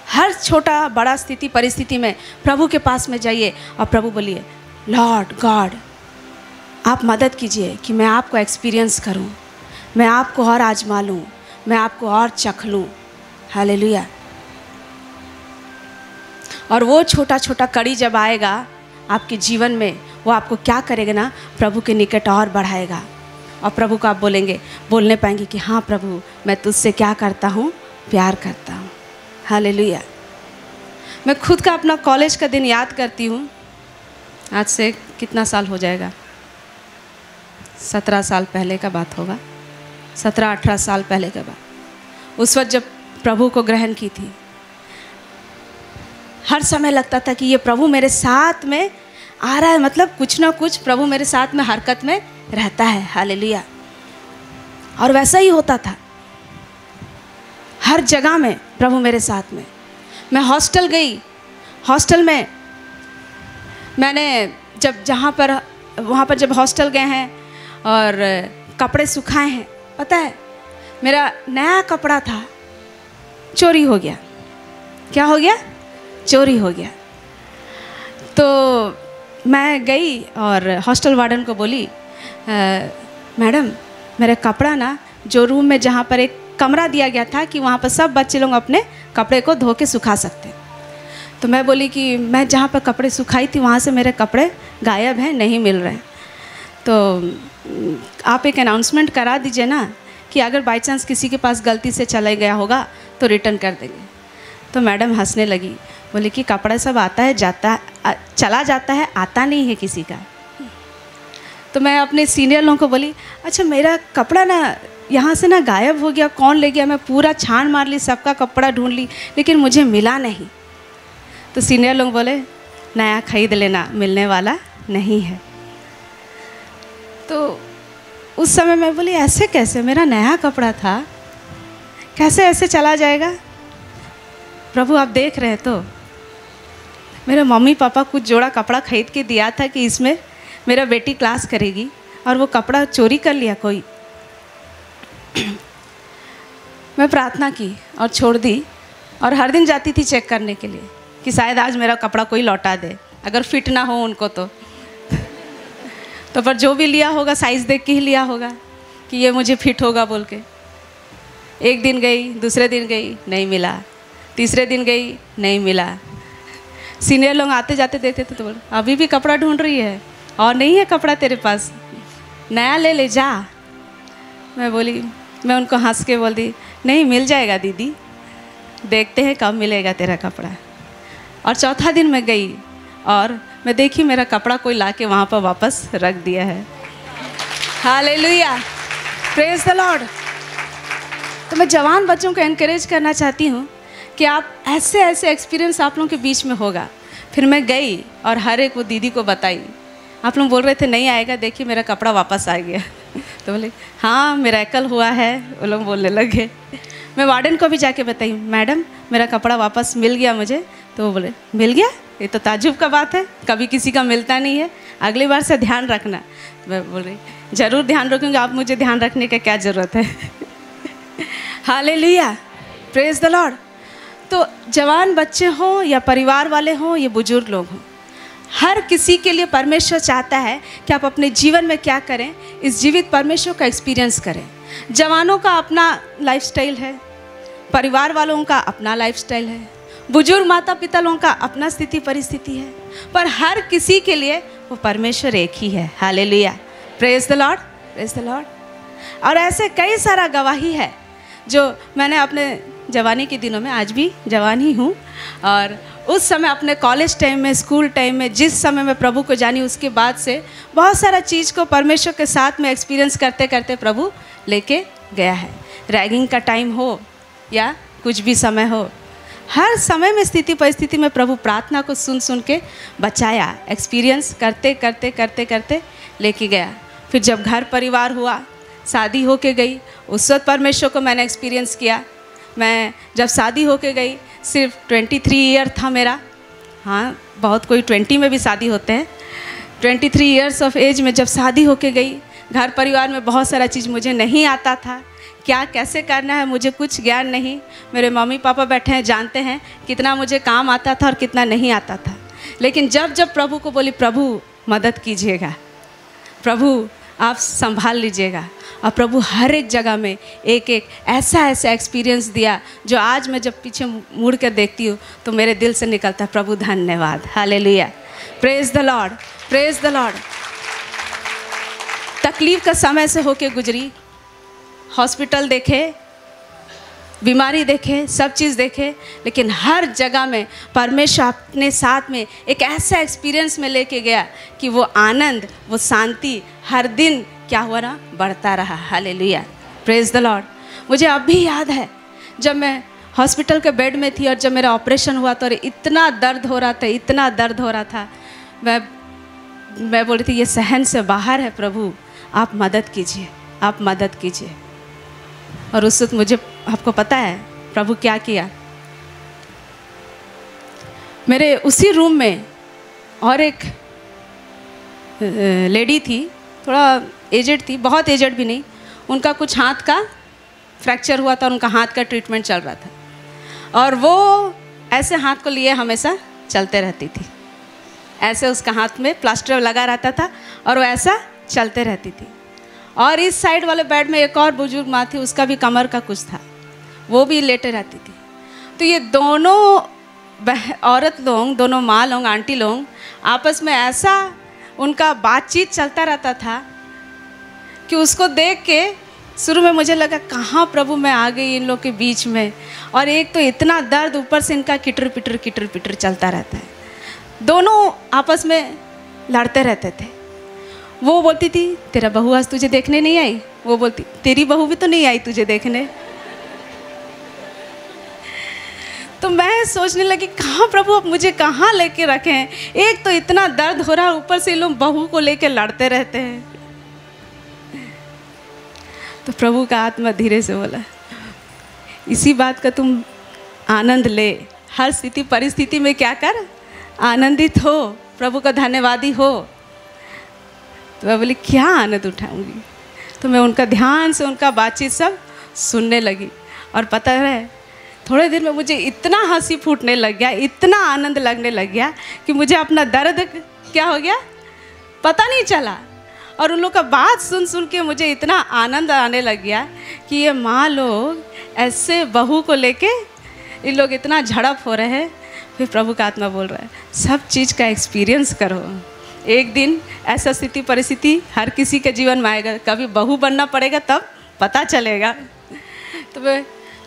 हर छोटा बड़ा स्थिति परिस्थिति में प्रभु के पास में जाइए और प्रभु बोलिए, लॉर्ड गॉड आप मदद कीजिए कि मैं आपको एक्सपीरियंस करूं, मैं आपको और आजमा लूं, मैं आपको और चख लूं। हालेलुया। और वो छोटा छोटा कड़ी जब आएगा आपके जीवन में वो आपको क्या करेगा ना, प्रभु के निकट और बढ़ाएगा। और प्रभु को आप बोलने पाएंगे कि हाँ प्रभु, मैं तुझसे क्या करता हूँ, प्यार करता हूँ। हालेलुया। मैं खुद का अपना कॉलेज का दिन याद करती हूँ। आज से कितना साल हो जाएगा, 17 साल पहले का बात होगा, 17-18 साल पहले का बात। उस वक्त जब प्रभु को ग्रहण की थी, हर समय लगता था कि ये प्रभु मेरे साथ में आ रहा है, मतलब कुछ ना कुछ प्रभु मेरे साथ में हरकत में रहता है। हालेलुया। और वैसा ही होता था, हर जगह में प्रभु मेरे साथ में। मैं हॉस्टल गई, हॉस्टल में मैंने वहाँ पर जब हॉस्टल गए हैं और कपड़े सुखाए हैं, पता है मेरा नया कपड़ा था, चोरी हो गया। क्या हो गया? चोरी हो गया। तो मैं गई और हॉस्टल वार्डन को बोली, मैडम मेरा कपड़ा ना, जो रूम में जहाँ पर एक कमरा दिया गया था कि वहाँ पर सब बच्चे लोग अपने कपड़े को धो के सुखा सकते हैं, तो मैं बोली कि मैं जहाँ पर कपड़े सुखाई थी वहाँ से मेरे कपड़े गायब हैं, नहीं मिल रहे हैं। तो आप एक अनाउंसमेंट करा दीजिए ना कि अगर बाई चांस किसी के पास गलती से चला गया होगा तो रिटर्न कर देंगे। तो मैडम हंसने लगी, बोली कि कपड़ा सब आता है, चला जाता है, आता नहीं है किसी का। तो मैं अपने सीनियर लोगों को बोली, अच्छा मेरा कपड़ा ना यहाँ से ना गायब हो गया, कौन ले गया? मैं पूरा छान मार ली, सबका कपड़ा ढूंढ ली, लेकिन मुझे मिला नहीं। तो सीनियर लोग बोले, नया खरीद लेना, मिलने वाला नहीं है। तो उस समय मैं बोली, ऐसे कैसे, मेरा नया कपड़ा था, कैसे ऐसे चला जाएगा? प्रभु आप देख रहे तो मेरे मम्मी पापा कुछ जोड़ा कपड़ा खरीद के दिया था कि इसमें मेरा बेटी क्लास करेगी, और वो कपड़ा चोरी कर लिया कोई। मैं प्रार्थना की और छोड़ दी, और हर दिन जाती थी चेक करने के लिए कि शायद आज मेरा कपड़ा कोई लौटा दे, अगर फिट ना हो उनको तो पर जो भी लिया होगा साइज़ देख के ही लिया होगा कि ये मुझे फिट होगा बोल के। एक दिन गई, दूसरे दिन गई, नहीं मिला, तीसरे दिन गई, नहीं मिला। सीनियर लोग आते जाते देखते थे तो बोले, अभी भी कपड़ा ढूंढ रही है और नहीं है कपड़ा तेरे पास, नया ले ले जा। मैं उनको हंस के बोल दी, नहीं मिल जाएगा दीदी, देखते हैं कब मिलेगा तेरा कपड़ा। और चौथा दिन मैं गई और मैं देखी मेरा कपड़ा कोई लाके वहाँ पर वापस रख दिया है। Hallelujah, praise the Lord. तो मैं जवान बच्चों को एनकरेज करना चाहती हूँ कि आप ऐसे एक्सपीरियंस आप लोगों के बीच में होगा। फिर मैं गई और हर एक वो दीदी को बताई। आप लोग बोल रहे थे नहीं आएगा, देखिए मेरा कपड़ा वापस आ गया। तो बोले हाँ मिरेकल हुआ है, वो लोग बोलने लगे। मैं वार्डन को भी जाके बताई, मैडम मेरा कपड़ा वापस मिल गया मुझे। तो वो बोले मिल गया, ये तो ताज्जुब का बात है, कभी किसी का मिलता नहीं है, अगली बार से ध्यान रखना। मैं बोल रही ज़रूर ध्यान रखूँगी, आप मुझे ध्यान रखने का क्या ज़रूरत है। Hallelujah, praise the Lord. तो जवान बच्चे हों या परिवार वाले हों या बुजुर्ग लोग हों, हर किसी के लिए परमेश्वर चाहता है कि आप अपने जीवन में क्या करें, इस जीवित परमेश्वर का एक्सपीरियंस करें। जवानों का अपना लाइफस्टाइल है, परिवार वालों का अपना लाइफस्टाइल है, बुजुर्ग माता पिता लोगों का अपना स्थिति परिस्थिति है, पर हर किसी के लिए वो परमेश्वर एक ही है। Hallelujah, praise the Lord, praise the Lord. और ऐसे कई सारा गवाही है जो मैंने अपने जवानी के दिनों में, आज भी जवान ही हूँ, और उस समय अपने कॉलेज टाइम में, स्कूल टाइम में, जिस समय मैं प्रभु को जानी, उसके बाद से बहुत सारा चीज़ को परमेश्वर के साथ में एक्सपीरियंस करते करते प्रभु लेके गया है। रैगिंग का टाइम हो या कुछ भी समय हो, हर समय में स्थिति परिस्थिति में प्रभु प्रार्थना को सुन सुन के बचाया, एक्सपीरियंस करते करते करते करते लेके गया। फिर जब घर परिवार हुआ, शादी होके गई, उस वक्त परमेश्वर को मैंने एक्सपीरियंस किया। मैं जब शादी होके गई, सिर्फ 23 ईयर था मेरा। हाँ, बहुत कोई 20 में भी शादी होते हैं। 23 ईयर्स ऑफ एज में जब शादी होके गई, घर परिवार में बहुत सारा चीज़ मुझे नहीं आता था, क्या कैसे करना है मुझे कुछ ज्ञान नहीं। मेरे मम्मी पापा बैठे हैं, जानते हैं कितना मुझे काम आता था और कितना नहीं आता था। लेकिन जब जब प्रभु को बोली, प्रभु मदद कीजिएगा, प्रभु आप संभाल लीजिएगा, और प्रभु हर एक जगह में एक एक ऐसा एक्सपीरियंस दिया जो आज मैं जब पीछे मुड़ कर देखती हूँ तो मेरे दिल से निकलता, प्रभु धन्यवाद। Hallelujah. Praise the Lord, praise the Lord. तकलीफ का समय से होके गुजरी, हॉस्पिटल देखे, बीमारी देखे, सब चीज़ देखे, लेकिन हर जगह में परमेश्वर अपने साथ में एक ऐसा एक्सपीरियंस में लेके गया कि वो आनंद, वो शांति हर दिन क्या हुआ ना, बढ़ता रहा। Hallelujah, praise the Lord. मुझे अब भी याद है जब मैं हॉस्पिटल के बेड में थी और जब मेरा ऑपरेशन हुआ तो इतना दर्द हो रहा था, इतना दर्द हो रहा था। मैं बोल रही थी ये सहन से बाहर है, प्रभु आप मदद कीजिए, आप मदद कीजिए। और उस वक्त मुझे, आपको पता है प्रभु क्या किया, मेरे उसी रूम में और एक लेडी थी, थोड़ा एजेड थी, बहुत एजेड भी नहीं, उनका कुछ हाथ का फ्रैक्चर हुआ था, उनका हाथ का ट्रीटमेंट चल रहा था और वो ऐसे हाथ को लिए हमेशा चलते रहती थी, ऐसे उसका हाथ में प्लास्टर लगा रहता था और वो ऐसा चलते रहती थी। और इस साइड वाले बेड में एक और बुजुर्ग माँ थी, उसका भी कमर का कुछ था, वो भी लेटे रहती थी। तो ये दोनों औरत लोग, दोनों माँ लोग, आंटी लोग आपस में ऐसा उनका बातचीत चलता रहता था कि उसको देख के शुरू में मुझे लगा कहाँ प्रभु मैं आ गई इन लोग के बीच में। और एक तो इतना दर्द, ऊपर से इनका किटर पिटर चलता रहता है। दोनों आपस में लड़ते रहते थे। वो बोलती थी तेरा बहू आज तुझे देखने नहीं आई, वो बोलती तेरी बहू भी तो नहीं आई तुझे देखने। तो मैं सोचने लगी कहाँ प्रभु अब मुझे कहाँ लेके रखे हैं, एक तो इतना दर्द हो रहा है, ऊपर से लोग बहू को लेके लड़ते रहते हैं। तो प्रभु का आत्मा धीरे से बोला इसी बात का तुम आनंद ले, हर स्थिति परिस्थिति में क्या कर, आनंदित हो, प्रभु का धन्यवादी हो। तो मैं बोली क्या आनंद उठाऊंगी। तो मैं उनका ध्यान से उनका बातचीत सब सुनने लगी और पता है थोड़े देर में मुझे इतना हंसी फूटने लग गया, इतना आनंद लगने लग गया कि मुझे अपना दर्द क्या हो गया पता नहीं चला। और उन लोग का बात सुन सुन के मुझे इतना आनंद आने लग गया कि ये माँ लोग ऐसे बहू को लेके इन लोग इतना झड़प हो रहे हैं। फिर प्रभु का आत्मा बोल रहा है सब चीज़ का एक्सपीरियंस करो, एक दिन ऐसा स्थिति परिस्थिति हर किसी के जीवन में आएगा, कभी बहू बनना पड़ेगा तब पता चलेगा।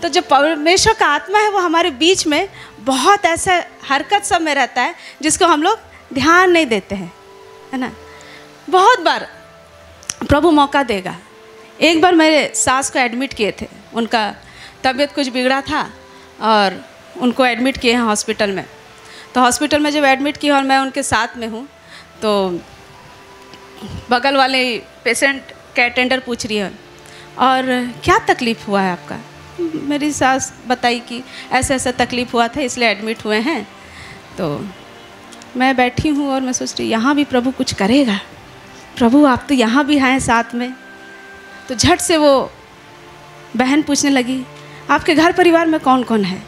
तो जो परमेश्वर का आत्मा है वो हमारे बीच में बहुत ऐसा हरकत सब में रहता है जिसको हम लोग ध्यान नहीं देते हैं, है ना। बहुत बार प्रभु मौका देगा। एक बार मेरे सास को एडमिट किए थे, उनका तबीयत कुछ बिगड़ा था और उनको एडमिट किए हैं हॉस्पिटल में। तो हॉस्पिटल में जब एडमिट किए और मैं उनके साथ में हूँ तो बगल वाले पेशेंट के अटेंडर पूछ रही है और क्या तकलीफ़ हुआ है आपका। मेरी सास बताई कि ऐसा ऐसा तकलीफ़ हुआ था इसलिए एडमिट हुए हैं। तो मैं बैठी हूँ और मैं सोच रही यहाँ भी प्रभु कुछ करेगा, प्रभु आप तो यहाँ भी हैं साथ में। तो झट से वो बहन पूछने लगी आपके घर परिवार में कौन कौन है।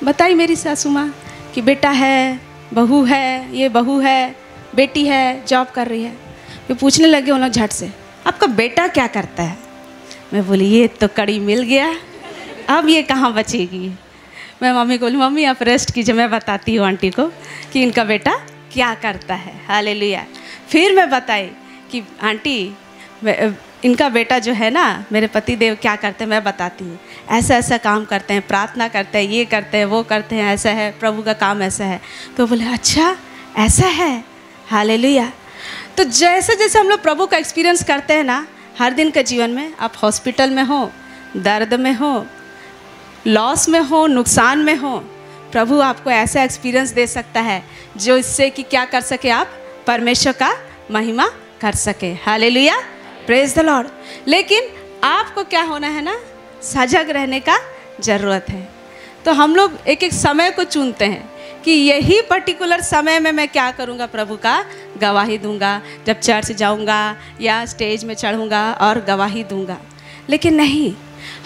बताई मेरी सासू माँ कि बेटा है, बहू है, ये बहू है, बेटी है, जॉब कर रही है। फिर पूछने लगे उन लोग झट से आपका बेटा क्या करता है। मैं बोली ये तो कड़ी मिल गया, अब ये कहाँ बचेगी। मैं मम्मी को बोली मम्मी आप रेस्ट कीजिए, मैं बताती हूँ आंटी को कि इनका बेटा क्या करता है। हालेलुया। फिर मैं बताई कि आंटी इनका बेटा जो है ना मेरे पति देव क्या करते हैं, मैं बताती हूँ ऐसा ऐसा काम करते हैं, प्रार्थना करते हैं, ये करते हैं, वो करते हैं, ऐसा है प्रभु का काम ऐसा है। तो बोले अच्छा ऐसा है। हालेलुया। तो जैसे जैसे हम लोग प्रभु का एक्सपीरियंस करते हैं ना हर दिन के जीवन में, आप हॉस्पिटल में हो, दर्द में हो, लॉस में हो, नुकसान में हो, प्रभु आपको ऐसा एक्सपीरियंस दे सकता है जो इससे कि क्या कर सके, आप परमेश्वर का महिमा कर सके। Hallelujah, praise the Lord. लेकिन आपको क्या होना है ना, सजग रहने का ज़रूरत है। तो हम लोग एक एक समय को चुनते हैं कि यही पर्टिकुलर समय में मैं क्या करूँगा, प्रभु का गवाही दूंगा, जब चर्च जाऊँगा या स्टेज में चढ़ूँगा और गवाही दूंगा। लेकिन नहीं,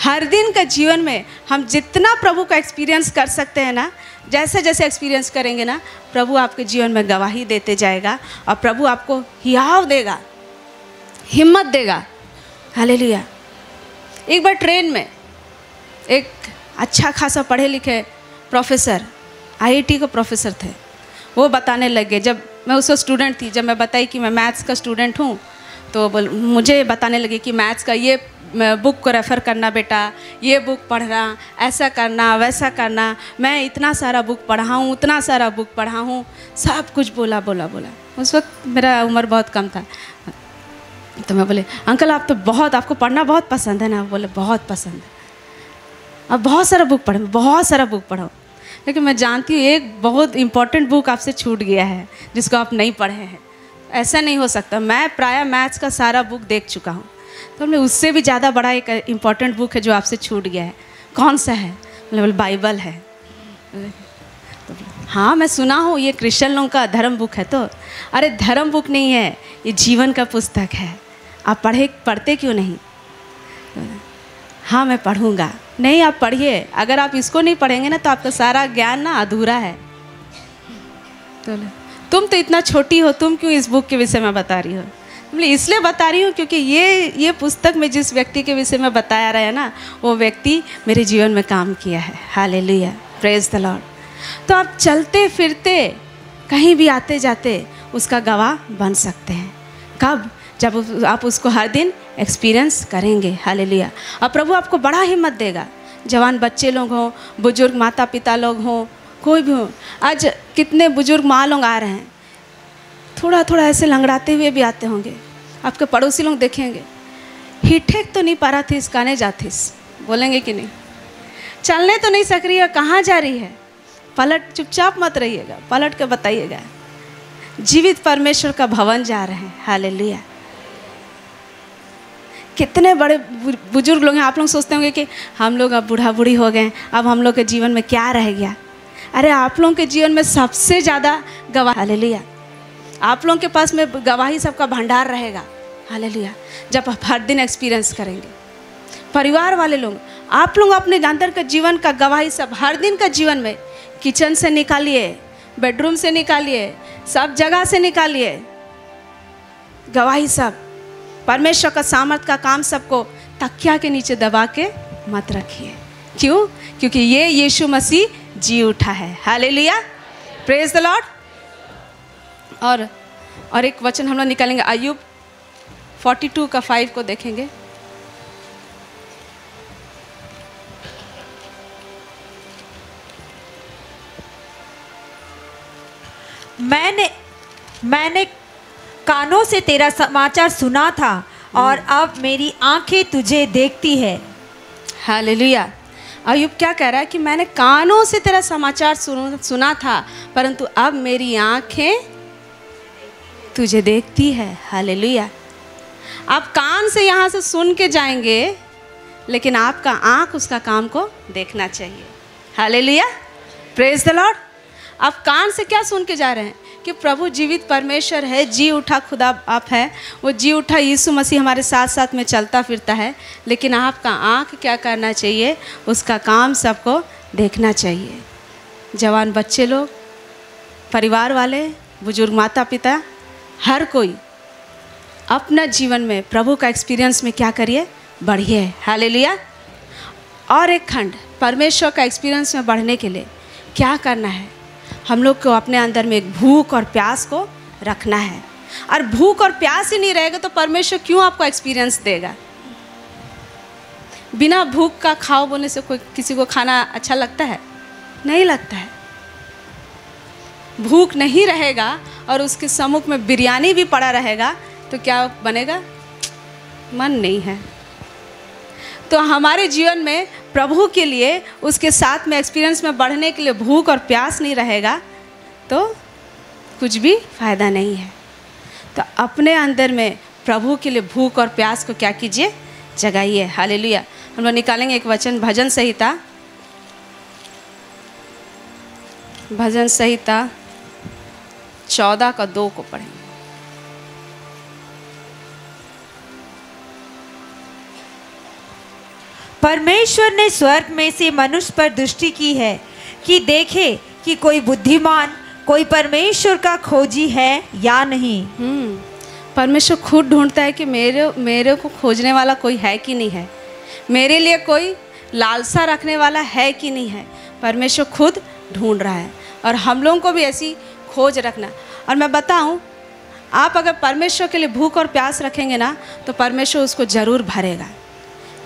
हर दिन का जीवन में हम जितना प्रभु का एक्सपीरियंस कर सकते हैं ना, जैसे जैसे एक्सपीरियंस करेंगे ना, प्रभु आपके जीवन में गवाही देते जाएगा और प्रभु आपको हियाव देगा, हिम्मत देगा। हालेलुया। एक बार ट्रेन में एक अच्छा खासा पढ़े लिखे प्रोफेसर, आईआईटी के प्रोफेसर थे, वो बताने लगे जब मैं उस वक्त स्टूडेंट थी। जब मैं बताई कि मैं मैथ्स का स्टूडेंट हूँ तो मुझे बताने लगे कि मैथ्स का ये बुक को रेफ़र करना बेटा, ये बुक पढ़ना, ऐसा करना वैसा करना। मैं इतना सारा बुक पढ़ा हूँ, उतना सारा बुक पढ़ा हूँ, सब कुछ बोला। उस वक्त मेरा उम्र बहुत कम था। तो मैं बोले अंकल आप तो आपको पढ़ना बहुत पसंद है ना? बोले बहुत पसंद है। अब बहुत सारा बुक पढ़ो। लेकिन मैं जानती हूँ एक बहुत इम्पॉर्टेंट बुक आपसे छूट गया है जिसको आप नहीं पढ़े हैं। ऐसा नहीं हो सकता, मैं प्रायः मैथ्स का सारा बुक देख चुका हूँ। तो हमने उससे भी ज़्यादा बड़ा एक इम्पॉर्टेंट बुक है जो आपसे छूट गया है। कौन सा है? बोले बाइबल है। तो हाँ मैं सुना हूँ ये क्रिश्चियन लोगों का धर्म बुक है। तो अरे धर्म बुक नहीं है, ये जीवन का पुस्तक है। आप पढ़ते क्यों नहीं? हाँ मैं पढ़ूँगा। नहीं आप पढ़िए, अगर आप इसको नहीं पढ़ेंगे ना तो आपका सारा ज्ञान ना अधूरा है। तो तुम तो इतना छोटी हो, तुम क्यों इस बुक के विषय में बता रही हो? बोले इसलिए बता रही हूँ क्योंकि ये पुस्तक में जिस व्यक्ति के विषय में बताया रहा है ना, वो व्यक्ति मेरे जीवन में काम किया है। Hallelujah, praise the Lord. तो आप चलते फिरते कहीं भी आते जाते उसका गवाह बन सकते हैं। कब? जब आप उसको हर दिन एक्सपीरियंस करेंगे। हालेलुया। और प्रभु आपको बड़ा हिम्मत देगा। जवान बच्चे लोग हों, बुजुर्ग माता पिता लोग हों, कोई भी हो। आज कितने बुजुर्ग माँ लोग आ रहे हैं, थोड़ा ऐसे लंगड़ाते हुए भी आते होंगे। आपके पड़ोसी लोग देखेंगे, हिठेक तो नहीं पारा थी, काने जातीस, बोलेंगे कि नहीं? चलने तो नहीं सक रही है, कहाँ जा रही है? पलट, चुपचाप मत रहिएगा, पलट के बताइएगा। जीवित परमेश्वर का भवन जा रहे हैं। हालेलुया। कितने बड़े बुजुर्ग लोग हैं। आप लोग सोचते होंगे कि हम लोग अब बूढ़ा बूढ़ी हो गए, अब हम लोग के जीवन में क्या रह गया? अरे आप लोगों के जीवन में सबसे ज़्यादा गवाह। हालेलुया। आप लोगों के पास में गवाही सबका भंडार रहेगा। हालेलुया। जब आप हर दिन एक्सपीरियंस करेंगे। परिवार वाले लोग, आप लोग अपने अंदर का जीवन का गवाही सब हर दिन का जीवन में किचन से निकालिए, बेडरूम से निकालिए, सब जगह से निकालिए गवाही सब। परमेश्वर का सामर्थ का काम सबको तकिया के नीचे दबा के मत रखिए। क्यों? क्योंकि ये यीशु मसीह जी उठा है। Hallelujah, praise the Lord. और एक वचन हम लोग निकालेंगे, अय्यूब 42 का 5 को देखेंगे। मैंने कानों से तेरा समाचार सुना था और अब मेरी आंखें तुझे देखती है। हालेलुया। अय्यूब क्या कह रहा है कि मैंने कानों से तेरा समाचार सुना था, परंतु अब मेरी आंखें तुझे देखती है। हालेलुया। आप कान से यहाँ से सुन के जाएंगे, लेकिन आपका आंख उसका काम को देखना चाहिए। Hallelujah, praise the Lord. आप कान से क्या सुन के जा रहे हैं कि प्रभु जीवित परमेश्वर है, जी उठा खुदा आप है, वो जी उठा यीशु मसीह हमारे साथ साथ में चलता फिरता है। लेकिन आपका आँख क्या करना चाहिए? उसका काम सबको देखना चाहिए। जवान बच्चे लोग, परिवार वाले, बुजुर्ग माता पिता, हर कोई अपना जीवन में प्रभु का एक्सपीरियंस में क्या करिए? बढ़िए। हालेलुया। और एक खंड परमेश्वर का एक्सपीरियंस में बढ़ने के लिए क्या करना है? हम लोग को अपने अंदर में एक भूख और प्यास को रखना है। और भूख और प्यास ही नहीं रहेगा तो परमेश्वर क्यों आपको एक्सपीरियंस देगा? बिना भूख का खाओ बोलने से कोई किसी को खाना अच्छा लगता है? नहीं लगता है। भूख नहीं रहेगा और उसके सम्मुख में बिरयानी भी पड़ा रहेगा तो क्या बनेगा? मन नहीं है। तो हमारे जीवन में प्रभु के लिए, उसके साथ में एक्सपीरियंस में बढ़ने के लिए भूख और प्यास नहीं रहेगा तो कुछ भी फायदा नहीं है। तो अपने अंदर में प्रभु के लिए भूख और प्यास को क्या कीजिए? जगाइए। हालेलुया। हम लोग निकालेंगे एक वचन, भजन संहिता 14 का 2 को पढ़ेंगे। परमेश्वर ने स्वर्ग में से मनुष्य पर दृष्टि की है कि देखे कि कोई बुद्धिमान, कोई परमेश्वर का खोजी है या नहीं। परमेश्वर खुद ढूंढता है कि मेरे को खोजने वाला कोई है कि नहीं है, मेरे लिए कोई लालसा रखने वाला है कि नहीं है। परमेश्वर खुद ढूंढ रहा है और हम लोगों को भी ऐसी खोज रखना। और मैं बताऊं, आप अगर परमेश्वर के लिए भूख और प्यास रखेंगे ना तो परमेश्वर उसको ज़रूर भरेगा।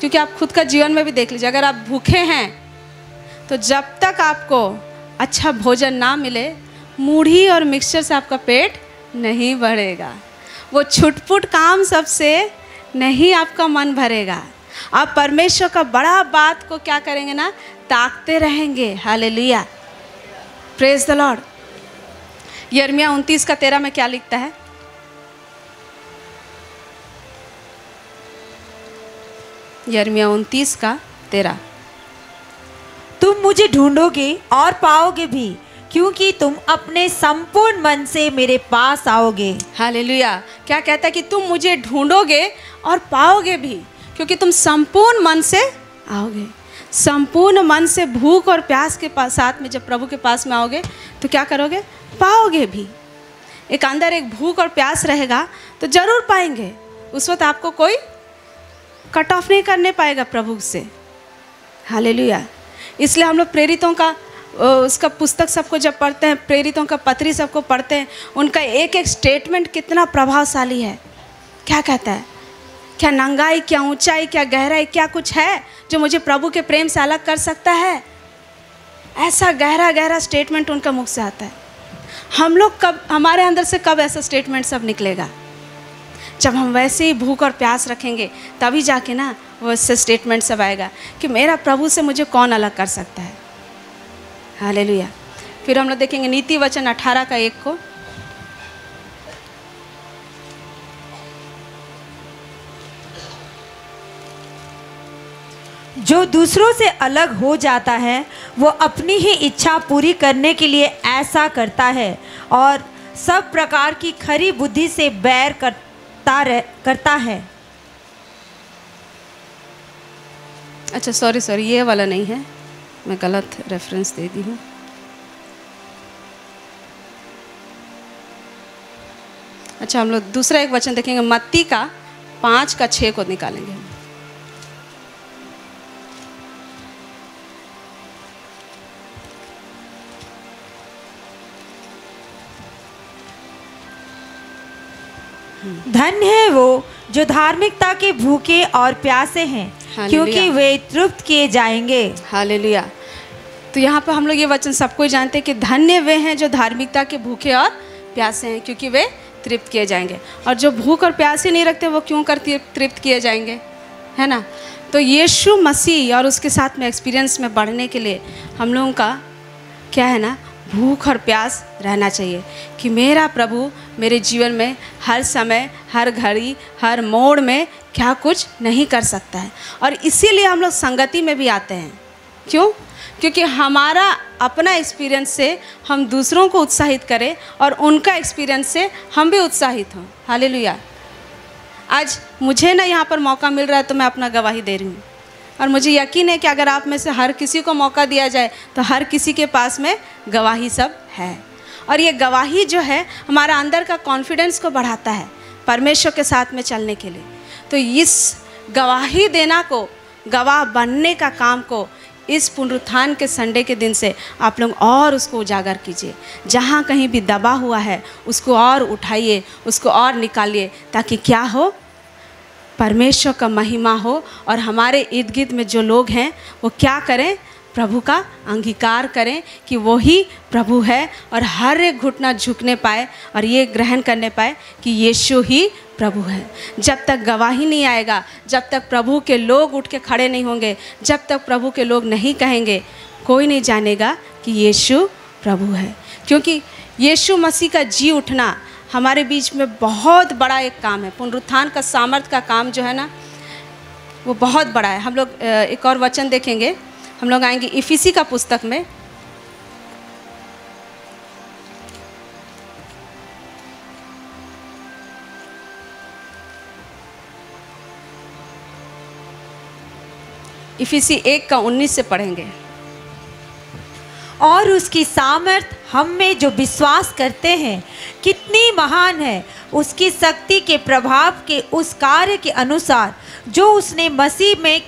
क्योंकि आप खुद का जीवन में भी देख लीजिए, अगर आप भूखे हैं तो जब तक आपको अच्छा भोजन ना मिले, मूढ़ी और मिक्सचर से आपका पेट नहीं भरेगा। वो छुटपुट काम सबसे नहीं आपका मन भरेगा। आप परमेश्वर का बड़ा बात को क्या करेंगे ना, ताकते रहेंगे। Hallelujah, praise the Lord. यिर्मयाह 29:13 में क्या लिखता है? यिर्मयाह 29:13, तुम मुझे ढूंढोगे और पाओगे भी, क्योंकि तुम अपने संपूर्ण मन से मेरे पास आओगे। हालेलुया। क्या कहता है कि तुम मुझे ढूंढोगे और पाओगे भी, क्योंकि तुम संपूर्ण मन से आओगे। संपूर्ण मन से भूख और प्यास के पास साथ में जब प्रभु के पास में आओगे तो क्या करोगे? पाओगे भी। एक अंदर एक भूख और प्यास रहेगा तो जरूर पाएंगे। उस वक्त आपको कोई कट ऑफ नहीं करने पाएगा प्रभु से। हालेलुया। इसलिए हम लोग प्रेरितों का उसका पुस्तक सबको जब पढ़ते हैं, प्रेरितों का पत्री सबको पढ़ते हैं, उनका एक एक स्टेटमेंट कितना प्रभावशाली है। क्या कहता है? क्या नंगाई, क्या ऊंचाई, क्या गहराई, क्या कुछ है जो मुझे प्रभु के प्रेम से अलग कर सकता है? ऐसा गहरा गहरा स्टेटमेंट उनका मुख से आता है। हम लोग कब, हमारे अंदर से कब ऐसा स्टेटमेंट सब निकलेगा? जब हम वैसे ही भूख और प्यास रखेंगे तभी जाके ना वो ऐसे स्टेटमेंट सब आएगा कि मेरा प्रभु से मुझे कौन अलग कर सकता है। हालेलुया। फिर हम लोग देखेंगे नीति वचन 18:1 को। जो दूसरों से अलग हो जाता है वो अपनी ही इच्छा पूरी करने के लिए ऐसा करता है और सब प्रकार की खरी बुद्धि से बैर करता है। अच्छा सॉरी, ये वाला नहीं है, मैं गलत रेफरेंस दे दी हूँ। अच्छा, हम लोग दूसरा एक वचन देखेंगे, मत्ती का 5:6 को निकालेंगे। धन्य है वो जो धार्मिकता के भूखे और प्यासे हैं, क्योंकि वे तृप्त किए जाएंगे। हालेलुया। तो यहाँ पर हम लोग ये वचन सबको जानते हैं कि धन्य वे हैं जो धार्मिकता के भूखे और प्यासे हैं, क्योंकि वे तृप्त किए जाएंगे। और जो भूख और प्यास ही नहीं रखते वो क्यों कर तृप्त किए जाएंगे, है ना? तो यीशु मसीह और उसके साथ में एक्सपीरियंस में बढ़ने के लिए हम लोगों का क्या है ना, भूख और प्यास रहना चाहिए कि मेरा प्रभु मेरे जीवन में हर समय, हर घड़ी, हर मोड़ में क्या कुछ नहीं कर सकता है। और इसीलिए हम लोग संगति में भी आते हैं। क्यों? क्योंकि हमारा अपना एक्सपीरियंस से हम दूसरों को उत्साहित करें और उनका एक्सपीरियंस से हम भी उत्साहित हों। हालेलुया। आज मुझे ना यहाँ पर मौका मिल रहा है तो मैं अपना गवाही दे रही हूँ, और मुझे यकीन है कि अगर आप में से हर किसी को मौका दिया जाए तो हर किसी के पास में गवाही सब है। और ये गवाही जो है हमारा अंदर का कॉन्फिडेंस को बढ़ाता है परमेश्वर के साथ में चलने के लिए। तो इस गवाही देना को, गवाह बनने का काम को इस पुनरुत्थान के संडे के दिन से आप लोग और उसको उजागर कीजिए। जहाँ कहीं भी दबा हुआ है उसको और उठाइए, उसको और निकालिए, ताकि क्या हो, परमेश्वर का महिमा हो और हमारे इर्द गिर्द में जो लोग हैं वो क्या करें, प्रभु का अंगीकार करें कि वो ही प्रभु है, और हर एक घुटना झुकने पाए और ये ग्रहण करने पाए कि यीशु ही प्रभु है। जब तक गवाही नहीं आएगा, जब तक प्रभु के लोग उठ के खड़े नहीं होंगे, जब तक प्रभु के लोग नहीं कहेंगे, कोई नहीं जानेगा कि यीशु प्रभु है। क्योंकि यीशु मसीह का जी उठना हमारे बीच में बहुत बड़ा एक काम है। पुनरुत्थान का सामर्थ्य का काम जो है ना वो बहुत बड़ा है। हम लोग एक और वचन देखेंगे, हम लोग आएंगे इफिसी का पुस्तक में। इफिसी 1:19 से पढ़ेंगे। और उसकी सामर्थ हम में जो विश्वास करते हैं कितनी महान है, उसकी शक्ति के प्रभाव के उस कार्य के अनुसार जो उसने मसीह में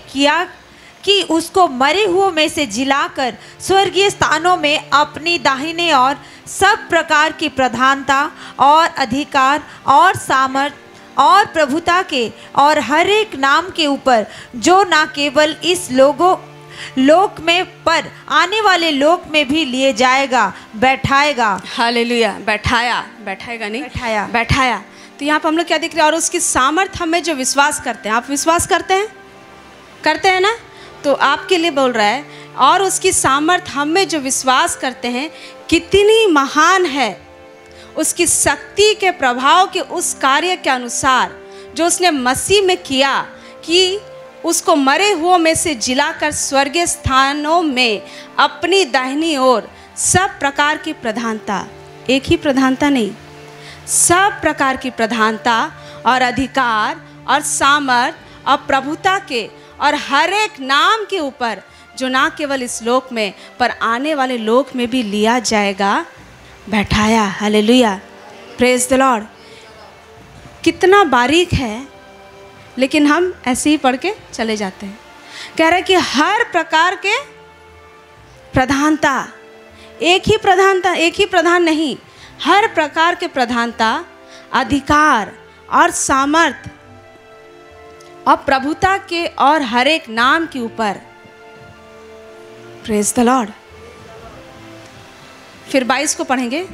कि उसको मरे हुओं में से जिलाकर स्वर्गीय स्थानों में अपनी दाहिने ओर सब प्रकार की प्रधानता और अधिकार और सामर्थ और प्रभुता के और हर एक नाम के ऊपर, जो ना केवल इस लोक में पर आने वाले लोक में भी लिए जाएगा, बैठाएगा। हालेलुया। बैठाएगा नहीं, बैठाया। तो यहाँ पर हम लोग क्या देख रहे हैं? और उसकी सामर्थ हमें जो विश्वास करते हैं, आप विश्वास करते हैं ना? तो आपके लिए बोल रहा है, और उसकी सामर्थ हमें जो विश्वास करते हैं कितनी महान है, उसकी शक्ति के प्रभाव के उस कार्य के अनुसार जो उसने मसीह में किया, कि उसको मरे हुओं में से जिलाकर स्वर्गीय स्थानों में अपनी दाहिनी ओर सब प्रकार की प्रधानता, एक ही प्रधानता नहीं, सब प्रकार की प्रधानता और अधिकार और सामर्थ और प्रभुता के और हर एक नाम के ऊपर, जो ना केवल इस लोक में पर आने वाले लोक में भी लिया जाएगा, बैठाया। Hallelujah, praise the Lord. कितना बारीक है, लेकिन हम ऐसे ही पढ़ के चले जाते हैं। कह रहे कि हर प्रकार के प्रधानता, एक ही प्रधान नहीं, हर प्रकार के प्रधानता, अधिकार और सामर्थ और प्रभुता के और हर एक नाम के ऊपर। Praise the Lord. फिर 22 को पढ़ेंगे।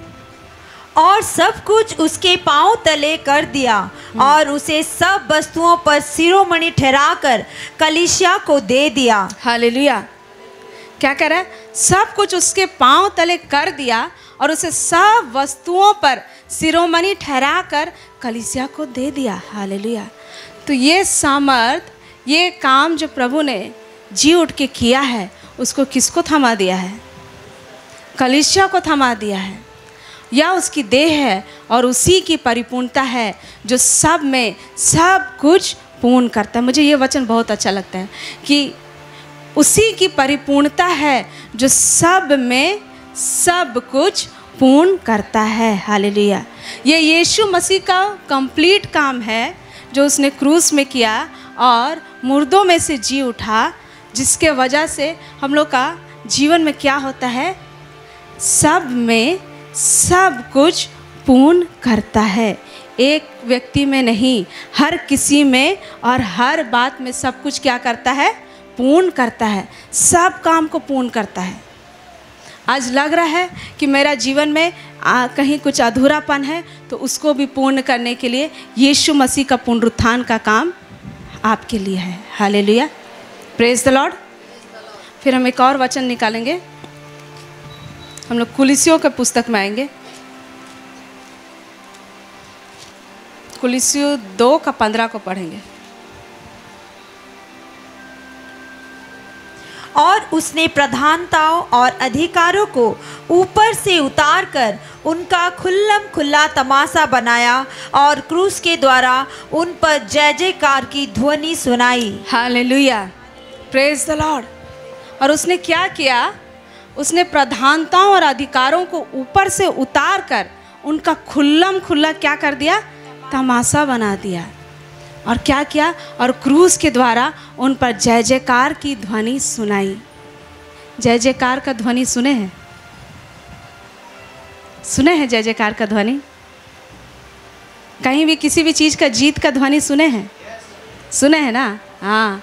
और सब कुछ उसके पांव तले कर दिया और उसे सब वस्तुओं पर शिरोमणि ठहराकर कलीसिया को दे दिया। हालेलुया। क्या कह रहा है? सब कुछ उसके पांव तले कर दिया और उसे सब वस्तुओं पर शिरोमणि ठहराकर कलीसिया को दे दिया। हालेलुया। तो ये सामर्थ, ये काम जो प्रभु ने जी उठ के किया है, उसको किसको थमा दिया है? कलीसिया को थमा दिया है। या उसकी देह है और उसी की परिपूर्णता है जो सब में सब कुछ पूर्ण करता है। मुझे ये वचन बहुत अच्छा लगता है कि उसी की परिपूर्णता है जो सब में सब कुछ पूर्ण करता है। हालेलुया। ये यीशु मसीह का कंप्लीट काम है जो उसने क्रूस में किया और मुर्दों में से जी उठा, जिसके वजह से हम लोग का जीवन में क्या होता है? सब में सब कुछ पूर्ण करता है। एक व्यक्ति में नहीं, हर किसी में और हर बात में सब कुछ क्या करता है? पूर्ण करता है। सब काम को पूर्ण करता है। आज लग रहा है कि मेरा जीवन में कहीं कुछ अधूरापन है, तो उसको भी पूर्ण करने के लिए यीशु मसीह का पुनरुत्थान का काम आपके लिए है। Hallelujah, praise the Lord. फिर हम एक और वचन निकालेंगे। हम लोग कुलिसियों के पुस्तक में आएंगे। कुलिसियों 2:15 को पढ़ेंगे। और उसने प्रधानताओं और अधिकारों को ऊपर से उतार कर उनका खुल्लम खुल्ला तमाशा बनाया और क्रूस के द्वारा उन पर जय जयकार की ध्वनि सुनाई। Hallelujah, praise the Lord. और उसने क्या किया? उसने प्रधानताओं और अधिकारों को ऊपर से उतार कर उनका खुल्लम खुल्ला क्या कर दिया? तमाशा बना दिया। और क्या किया? और क्रूस के द्वारा उन पर जय जयकार की ध्वनि सुनाई। जय जयकार का ध्वनि सुने हैं? सुने हैं जय जयकार का ध्वनि? कहीं भी किसी भी चीज़ का जीत का ध्वनि सुने हैं? सुने हैं ना? हाँ।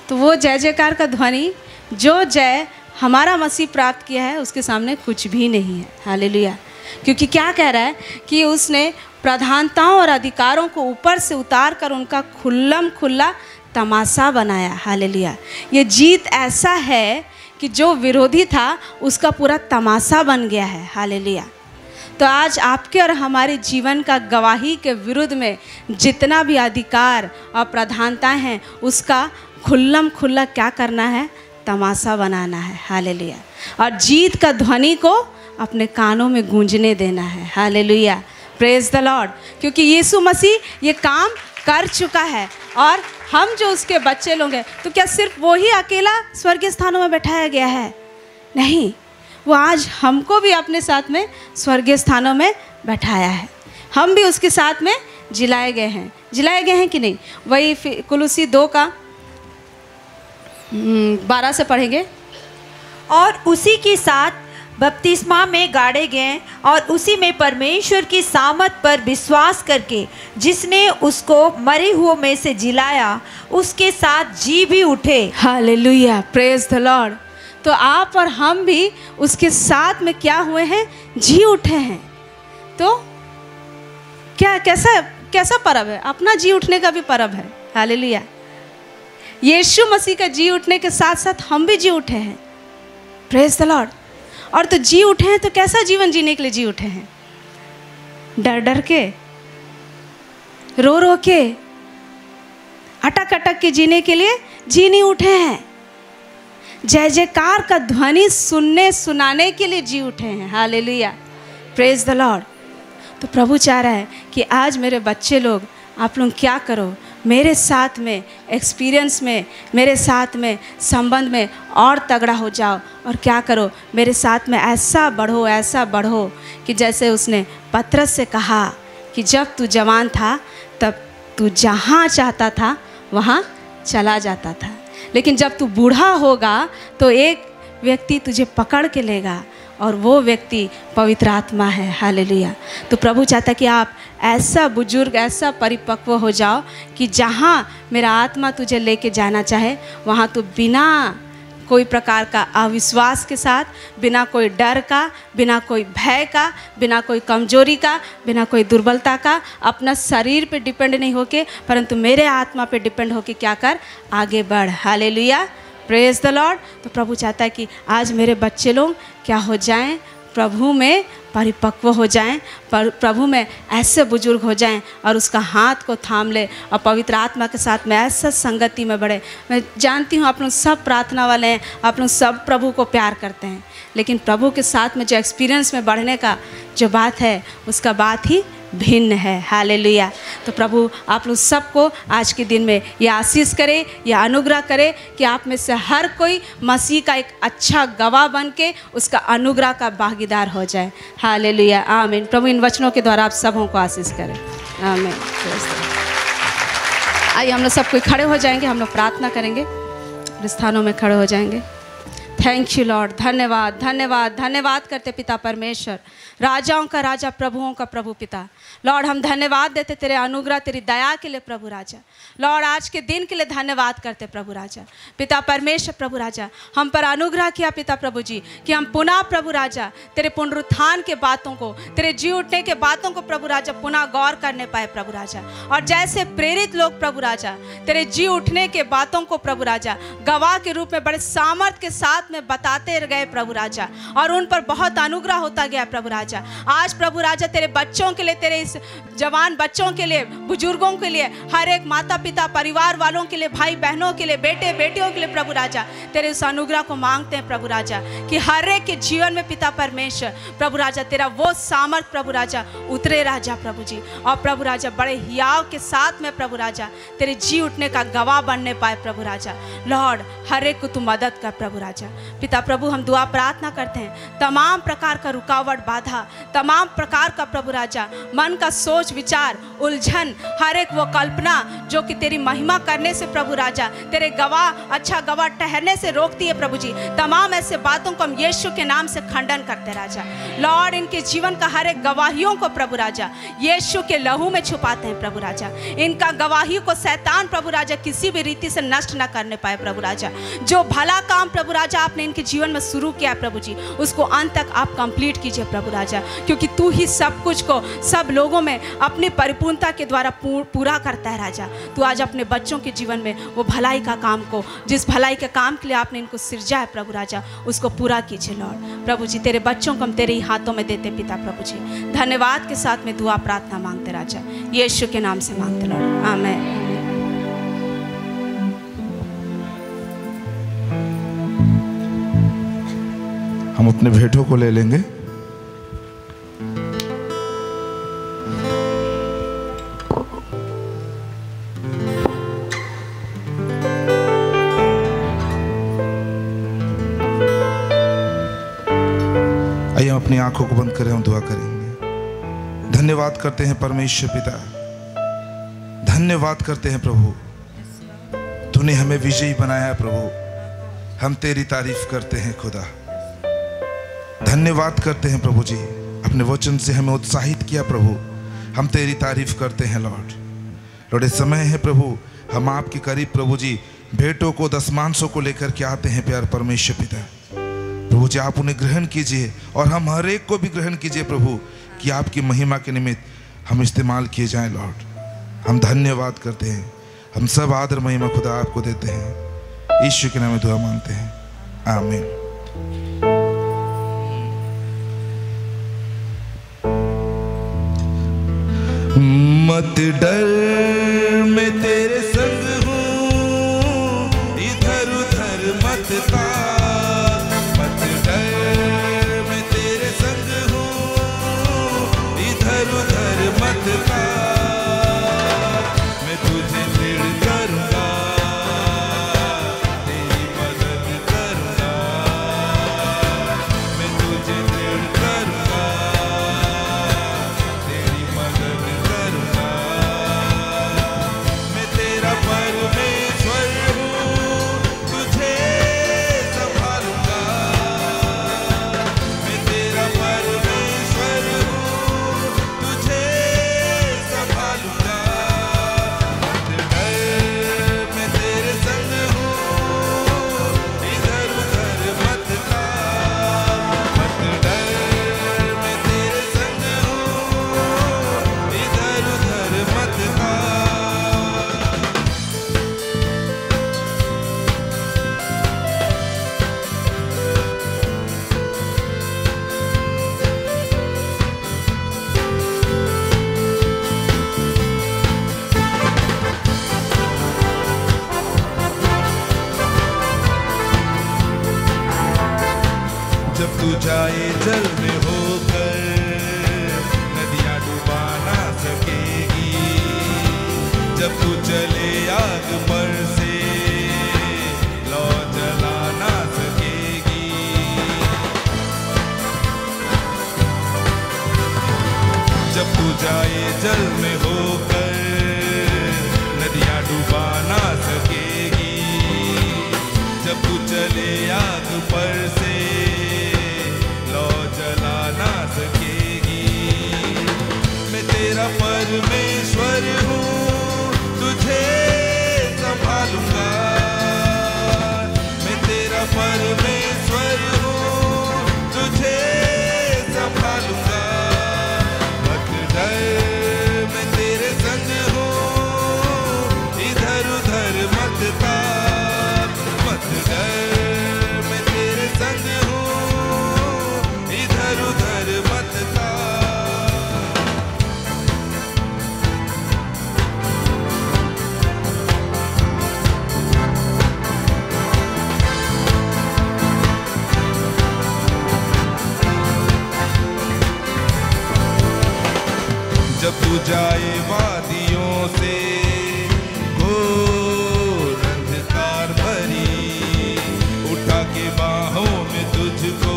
तो वो जय जयकार का ध्वनि, जो जय हमारा मसीह प्राप्त किया है, उसके सामने कुछ भी नहीं है। हालेलुया। क्योंकि क्या कह रहा है कि उसने प्रधानताओं और अधिकारों को ऊपर से उतार कर उनका खुल्लम खुल्ला तमाशा बनाया। हालेलुया। ये जीत ऐसा है कि जो विरोधी था उसका पूरा तमाशा बन गया है। हालेलुया। तो आज आपके और हमारे जीवन का गवाही के विरुद्ध में जितना भी अधिकार और प्रधानताएं हैं, उसका खुल्लम खुल्ला क्या करना है? तमाशा बनाना है। हालेलुया। और जीत का ध्वनि को अपने कानों में गूंजने देना है। Hallelujah, praise the Lord. क्योंकि यीशु मसीह ये काम कर चुका है और हम जो उसके बच्चे लोग हैं, तो क्या सिर्फ वो ही अकेला स्वर्गीय स्थानों में बैठाया गया है? नहीं, वो आज हमको भी अपने साथ में स्वर्गीय स्थानों में बैठाया है। हम भी उसके साथ में जिलाए गए हैं। जिलाए गए हैं कि नहीं? वही कुलुसी 2 का 12 से पढ़ेंगे। और उसी के साथ बपतिस्मा में गाड़े गए और उसी में परमेश्वर की सामर्थ पर विश्वास करके जिसने उसको मरे हुओं में से जिलाया उसके साथ जी भी उठे। Hallelujah, praise the Lord. तो आप और हम भी उसके साथ में क्या हुए हैं? जी उठे हैं। तो क्या कैसा पर्व है? अपना जी उठने का भी पर्व है। हालेलुया। यीशु मसीह का जी उठने के साथ साथ हम भी जी उठे हैं। Praise the Lord. और तो जी उठे हैं तो कैसा जीवन जीने के लिए जी उठे हैं? डर डर के, रो रो के, अटक अटक के जीने के लिए जी नहीं उठे हैं। जय जयकार का ध्वनि सुनने सुनाने के लिए जी उठे हैं। Hallelujah, praise the Lord. तो प्रभु चाह रहा है कि आज मेरे बच्चे लोग, आप लोग क्या करो, मेरे साथ में एक्सपीरियंस में, मेरे साथ में संबंध में और तगड़ा हो जाओ। और क्या करो, मेरे साथ में ऐसा बढ़ो कि जैसे उसने पतरस से कहा कि जब तू जवान था तब तू जहाँ चाहता था वहाँ चला जाता था, लेकिन जब तू बूढ़ा होगा तो एक व्यक्ति तुझे पकड़ के लेगा और वो व्यक्ति पवित्र आत्मा है। हालेलुया। तो प्रभु चाहता है कि आप ऐसा बुजुर्ग, ऐसा परिपक्व हो जाओ कि जहाँ मेरा आत्मा तुझे लेके जाना चाहे वहाँ तू बिना कोई प्रकार का अविश्वास के साथ, बिना कोई डर का, बिना कोई भय का, बिना कोई कमजोरी का, बिना कोई दुर्बलता का, अपना शरीर पे डिपेंड नहीं होके परंतु मेरे आत्मा पे डिपेंड होके क्या कर, आगे बढ़। Hallelujah, praise the Lord. तो प्रभु चाहता है कि आज मेरे बच्चे लोग क्या हो जाएं, प्रभु में परिपक्व हो जाएं, प्रभु में ऐसे बुजुर्ग हो जाएं और उसका हाथ को थाम ले और पवित्र आत्मा के साथ में ऐसा संगति में बढ़े। मैं जानती हूँ आप लोग सब प्रार्थना वाले हैं, आप लोग सब प्रभु को प्यार करते हैं, लेकिन प्रभु के साथ में जो एक्सपीरियंस में बढ़ने का जो बात है उसका बात ही भिन्न है। हालेलुया। तो प्रभु आप लोग सबको आज के दिन में यह आशीष करे, यह अनुग्रह करे कि आप में से हर कोई मसीह का एक अच्छा गवाह बन के उसका अनुग्रह का भागीदार हो जाए। हालेलुया, आमीन। प्रभु इन वचनों के द्वारा आप सबों को आशीष करें, आमीन। आइए हम लोग सब कोई खड़े हो जाएंगे, हम लोग प्रार्थना करेंगे, स्थानों में खड़े हो जाएंगे। थैंक यू लॉर्ड, धन्यवाद धन्यवाद धन्यवाद करते पिता परमेश्वर, राजाओं का राजा, प्रभुओं का प्रभु पिता। लॉर्ड हम धन्यवाद देते तेरे अनुग्रह, तेरी दया के लिए प्रभु राजा। लॉर्ड आज के दिन के लिए धन्यवाद करते प्रभु राजा। पिता परमेश्वर प्रभु राजा, हम पर अनुग्रह किया पिता प्रभु जी कि हम पुनः प्रभु राजा तेरे पुनरुत्थान के बातों को, तेरे जी उठने के बातों को प्रभु राजा पुनः गौर करने पाए प्रभु राजा। और जैसे प्रेरित लोग प्रभु राजा तेरे जी उठने के बातों को प्रभु राजा गवाह के रूप में बड़े सामर्थ के साथ में बताते गए प्रभु राजा, और उन पर बहुत अनुग्रह होता गया प्रभु राजा। आज प्रभु राजा तेरे बच्चों के लिए, तेरे इस जवान बच्चों के लिए, बुजुर्गों के लिए, हर एक माता पिता परिवार वालों के लिए, भाई बहनों के लिए, बेटे बेटियों के लिए प्रभु राजा तेरे इस अनुग्रह को मांगते हैं प्रभु राजा कि हर एक के जीवन में पिता परमेश्वर प्रभु राजा तेरा वो सामर्थ प्रभु राजा उतरे राजा प्रभु जी। और प्रभु राजा बड़े हियाव के साथ में प्रभु राजा तेरे जी उठने का गवाह बनने पाए प्रभु राजा। लॉर्ड हर एक को तू मदद कर प्रभु राजा। पिता प्रभु हम दुआ प्रार्थना करते हैं, तमाम प्रकार का रुकावट बाधा, तमाम प्रकार का प्रभु राजा मन का सोच विचार उलझन, हर एक वो कल्पना जो कि तेरी महिमा करने से प्रभु राजा तेरे गवाह अच्छा गवाह ठहरने से रोकती है प्रभु जी, तमाम ऐसे बातों को हम यीशु के नाम से खंडन करते राजा। लॉर्ड इनके जीवन का हर एक गवाहियों को प्रभु राजा यीशु के लहू में छुपाते हैं प्रभु राजा। इनका गवाही को शैतान प्रभु राजा किसी भी रीति से नष्ट न करने पाए प्रभु राजा। जो भला काम प्रभु राजा आपने इनके जीवन में शुरू किया है प्रभु जी, उसको अंत तक आप कंप्लीट कीजिए प्रभु राजा, क्योंकि तू ही सब कुछ को सब लोगों में अपनी परिपूर्णता के द्वारा पूरा करता है राजा। तू आज अपने बच्चों के जीवन में वो भलाई का काम को, जिस भलाई के काम के लिए आपने इनको सिरजा है प्रभु राजा, उसको पूरा कीजिए लॉर्ड। प्रभु जी तेरे बच्चों को हम तेरे ही हाथों में देते पिता प्रभु जी। धन्यवाद के साथ में दुआ प्रार्थना मांगते राजा, यीशु के नाम से मांगते लॉर्ड, आमीन। हम अपने भेंटों को ले लेंगे। आइए हम अपनी आंखों को बंद करें, हम दुआ करेंगे। धन्यवाद करते हैं परमेश्वर पिता, धन्यवाद करते हैं प्रभु, तूने हमें विजयी बनाया है प्रभु। हम तेरी तारीफ करते हैं खुदा, धन्यवाद करते हैं प्रभु जी। अपने वचन से हमें उत्साहित किया प्रभु, हम तेरी तारीफ करते हैं लॉर्ड। इस समय है प्रभु, हम आपके करीब प्रभु जी भेंटों को, दशमांशों को लेकर के आते हैं प्यार परमेश्वर पिता। प्रभु जी आप उन्हें ग्रहण कीजिए और हम हर एक को भी ग्रहण कीजिए प्रभु, कि आपकी महिमा के निमित्त हम इस्तेमाल किए जाएं लॉर्ड। हम धन्यवाद करते हैं, हम सब आदर महिमा खुदा आपको देते हैं। यीशु के नाम में दुआ मांगते हैं, आमीन। मत डर मैं तेरे संग हूँ, इधर उधर मत ताक। मत डर मैं तेरे संग हूँ, इधर उधर मत ताक। मैं तुझे दृढ़ करूँगा, तेरी मदद करूँगा। मैं तुझे दृढ़ करूँगा, तेरी मदद करूँगा। मैं तेरा परमेश्वर हूँ, तुझे संभालूंगा। मैं तेरा परमेश्वर हूँ, तुझे संभालूंगा। मत डर मैं तेरे संग हूँ, इधर उधर मत ताक। मत डर मैं तेरे संग हूँ, इधर उधर मत ताक। जब तू जाए जल में होकर, नदियाँ डुबा ना सकेगी। जब तू चले आग पर से, लौ जला ना सकेगी। जब तू जाए जल में होकर, नदियाँ डुबा ना सकेगी। जब तू चले आग पर से, लौ जला ना सकेगी। मैं तेरा परमेश्वर हूँ, तुझे संभालूंगा। मैं तेरा परमेश्वर हूँ, तुझे संभालूंगा। मत डर मैं तेरे संग हूँ, इधर उधर मत ताक। मत डर मैं तेरे संग हूँ, इधर उधर मत ताक। जब तू जाए वादियों से, घोर अंधकार भरी, उठा के बाहों में तुझको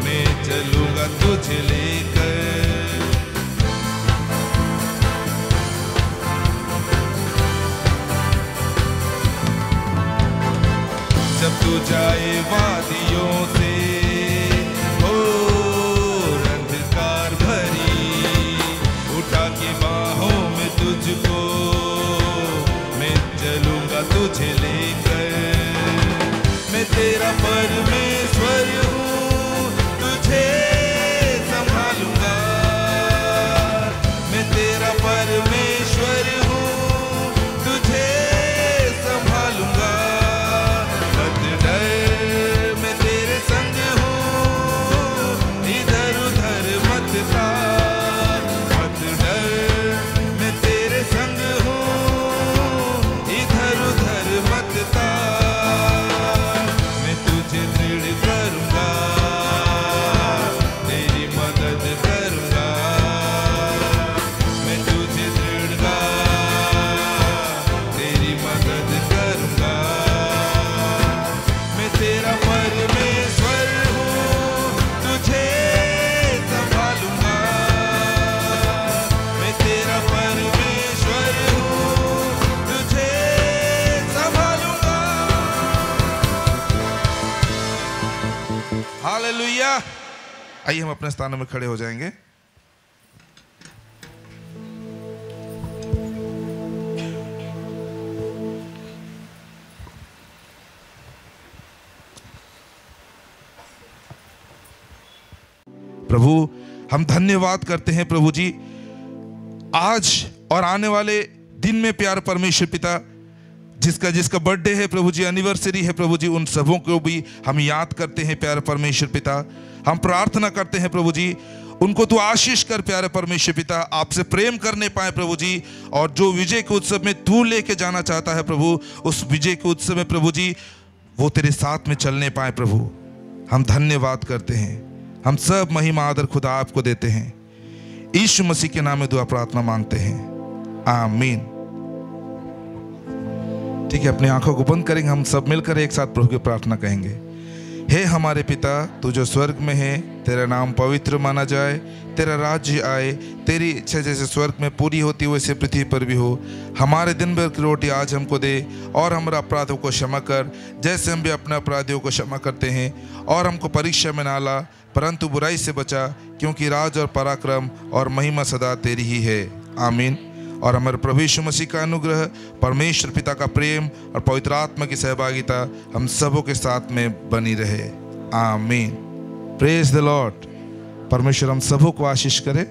मैं चलूंगा तुझे लेकर। जब तू जाए वादियों से, घोर अंधकार भरी, उठा के बाहों में तुझको मैं चलूंगा तुझे लेकर। मैं तेरा परमेश्वर हूँ, तुझे संभालूंगा। मैं तेरा परमेश्वर हूँ, तुझे संभालूंगा। मत डर मैं तेरे संग हूँ, इधर उधर मत ताक। मत डर मैं तेरे संग हूँ, इधर उधर मत ताक। मैं तुझे दृढ़ हालेलुया। आइए हम अपने स्थानों में खड़े हो जाएंगे। प्रभु हम धन्यवाद करते हैं प्रभु जी, आज और आने वाले दिन में प्यार परमेश्वर पिता, जिसका बर्थडे है प्रभु जी, एनिवर्सरी है प्रभु जी, उन सबों को भी हम याद करते हैं प्यारे परमेश्वर पिता। हम प्रार्थना करते हैं प्रभु जी, उनको तू आशीष कर प्यारे परमेश्वर पिता, आपसे प्रेम करने पाए प्रभु जी, और जो विजय के उत्सव में तू लेके जाना चाहता है प्रभु, उस विजय के उत्सव में प्रभु जी वो तेरे साथ में चलने पाए प्रभु। हम धन्यवाद करते हैं, हम सब महिमा आदर खुदा आपको देते हैं। यीशु मसीह के नाम में दुआ प्रार्थना मांगते हैं, आमीन। ठीक है, अपनी आंखों को बंद करेंगे, हम सब मिलकर एक साथ प्रभु की प्रार्थना कहेंगे। हे हमारे पिता, तू जो स्वर्ग में है, तेरा नाम पवित्र माना जाए, तेरा राज्य आए, तेरी इच्छा जैसे स्वर्ग में पूरी होती वैसे पृथ्वी पर भी हो। हमारे दिन भर की रोटी आज हमको दे, और हमारे अपराधों को क्षमा कर जैसे हम भी अपने अपराधियों को क्षमा करते हैं, और हमको परीक्षा में ना ला परंतु बुराई से बचा, क्योंकि राज और पराक्रम और महिमा सदा तेरी ही है, आमीन। और हमारे प्रभु यीशु मसीह का अनुग्रह, परमेश्वर पिता का प्रेम और पवित्र आत्मा की सहभागिता हम सबों के साथ में बनी रहे, आमीन। Praise the Lord. परमेश्वर हम सबों को आशीष करे।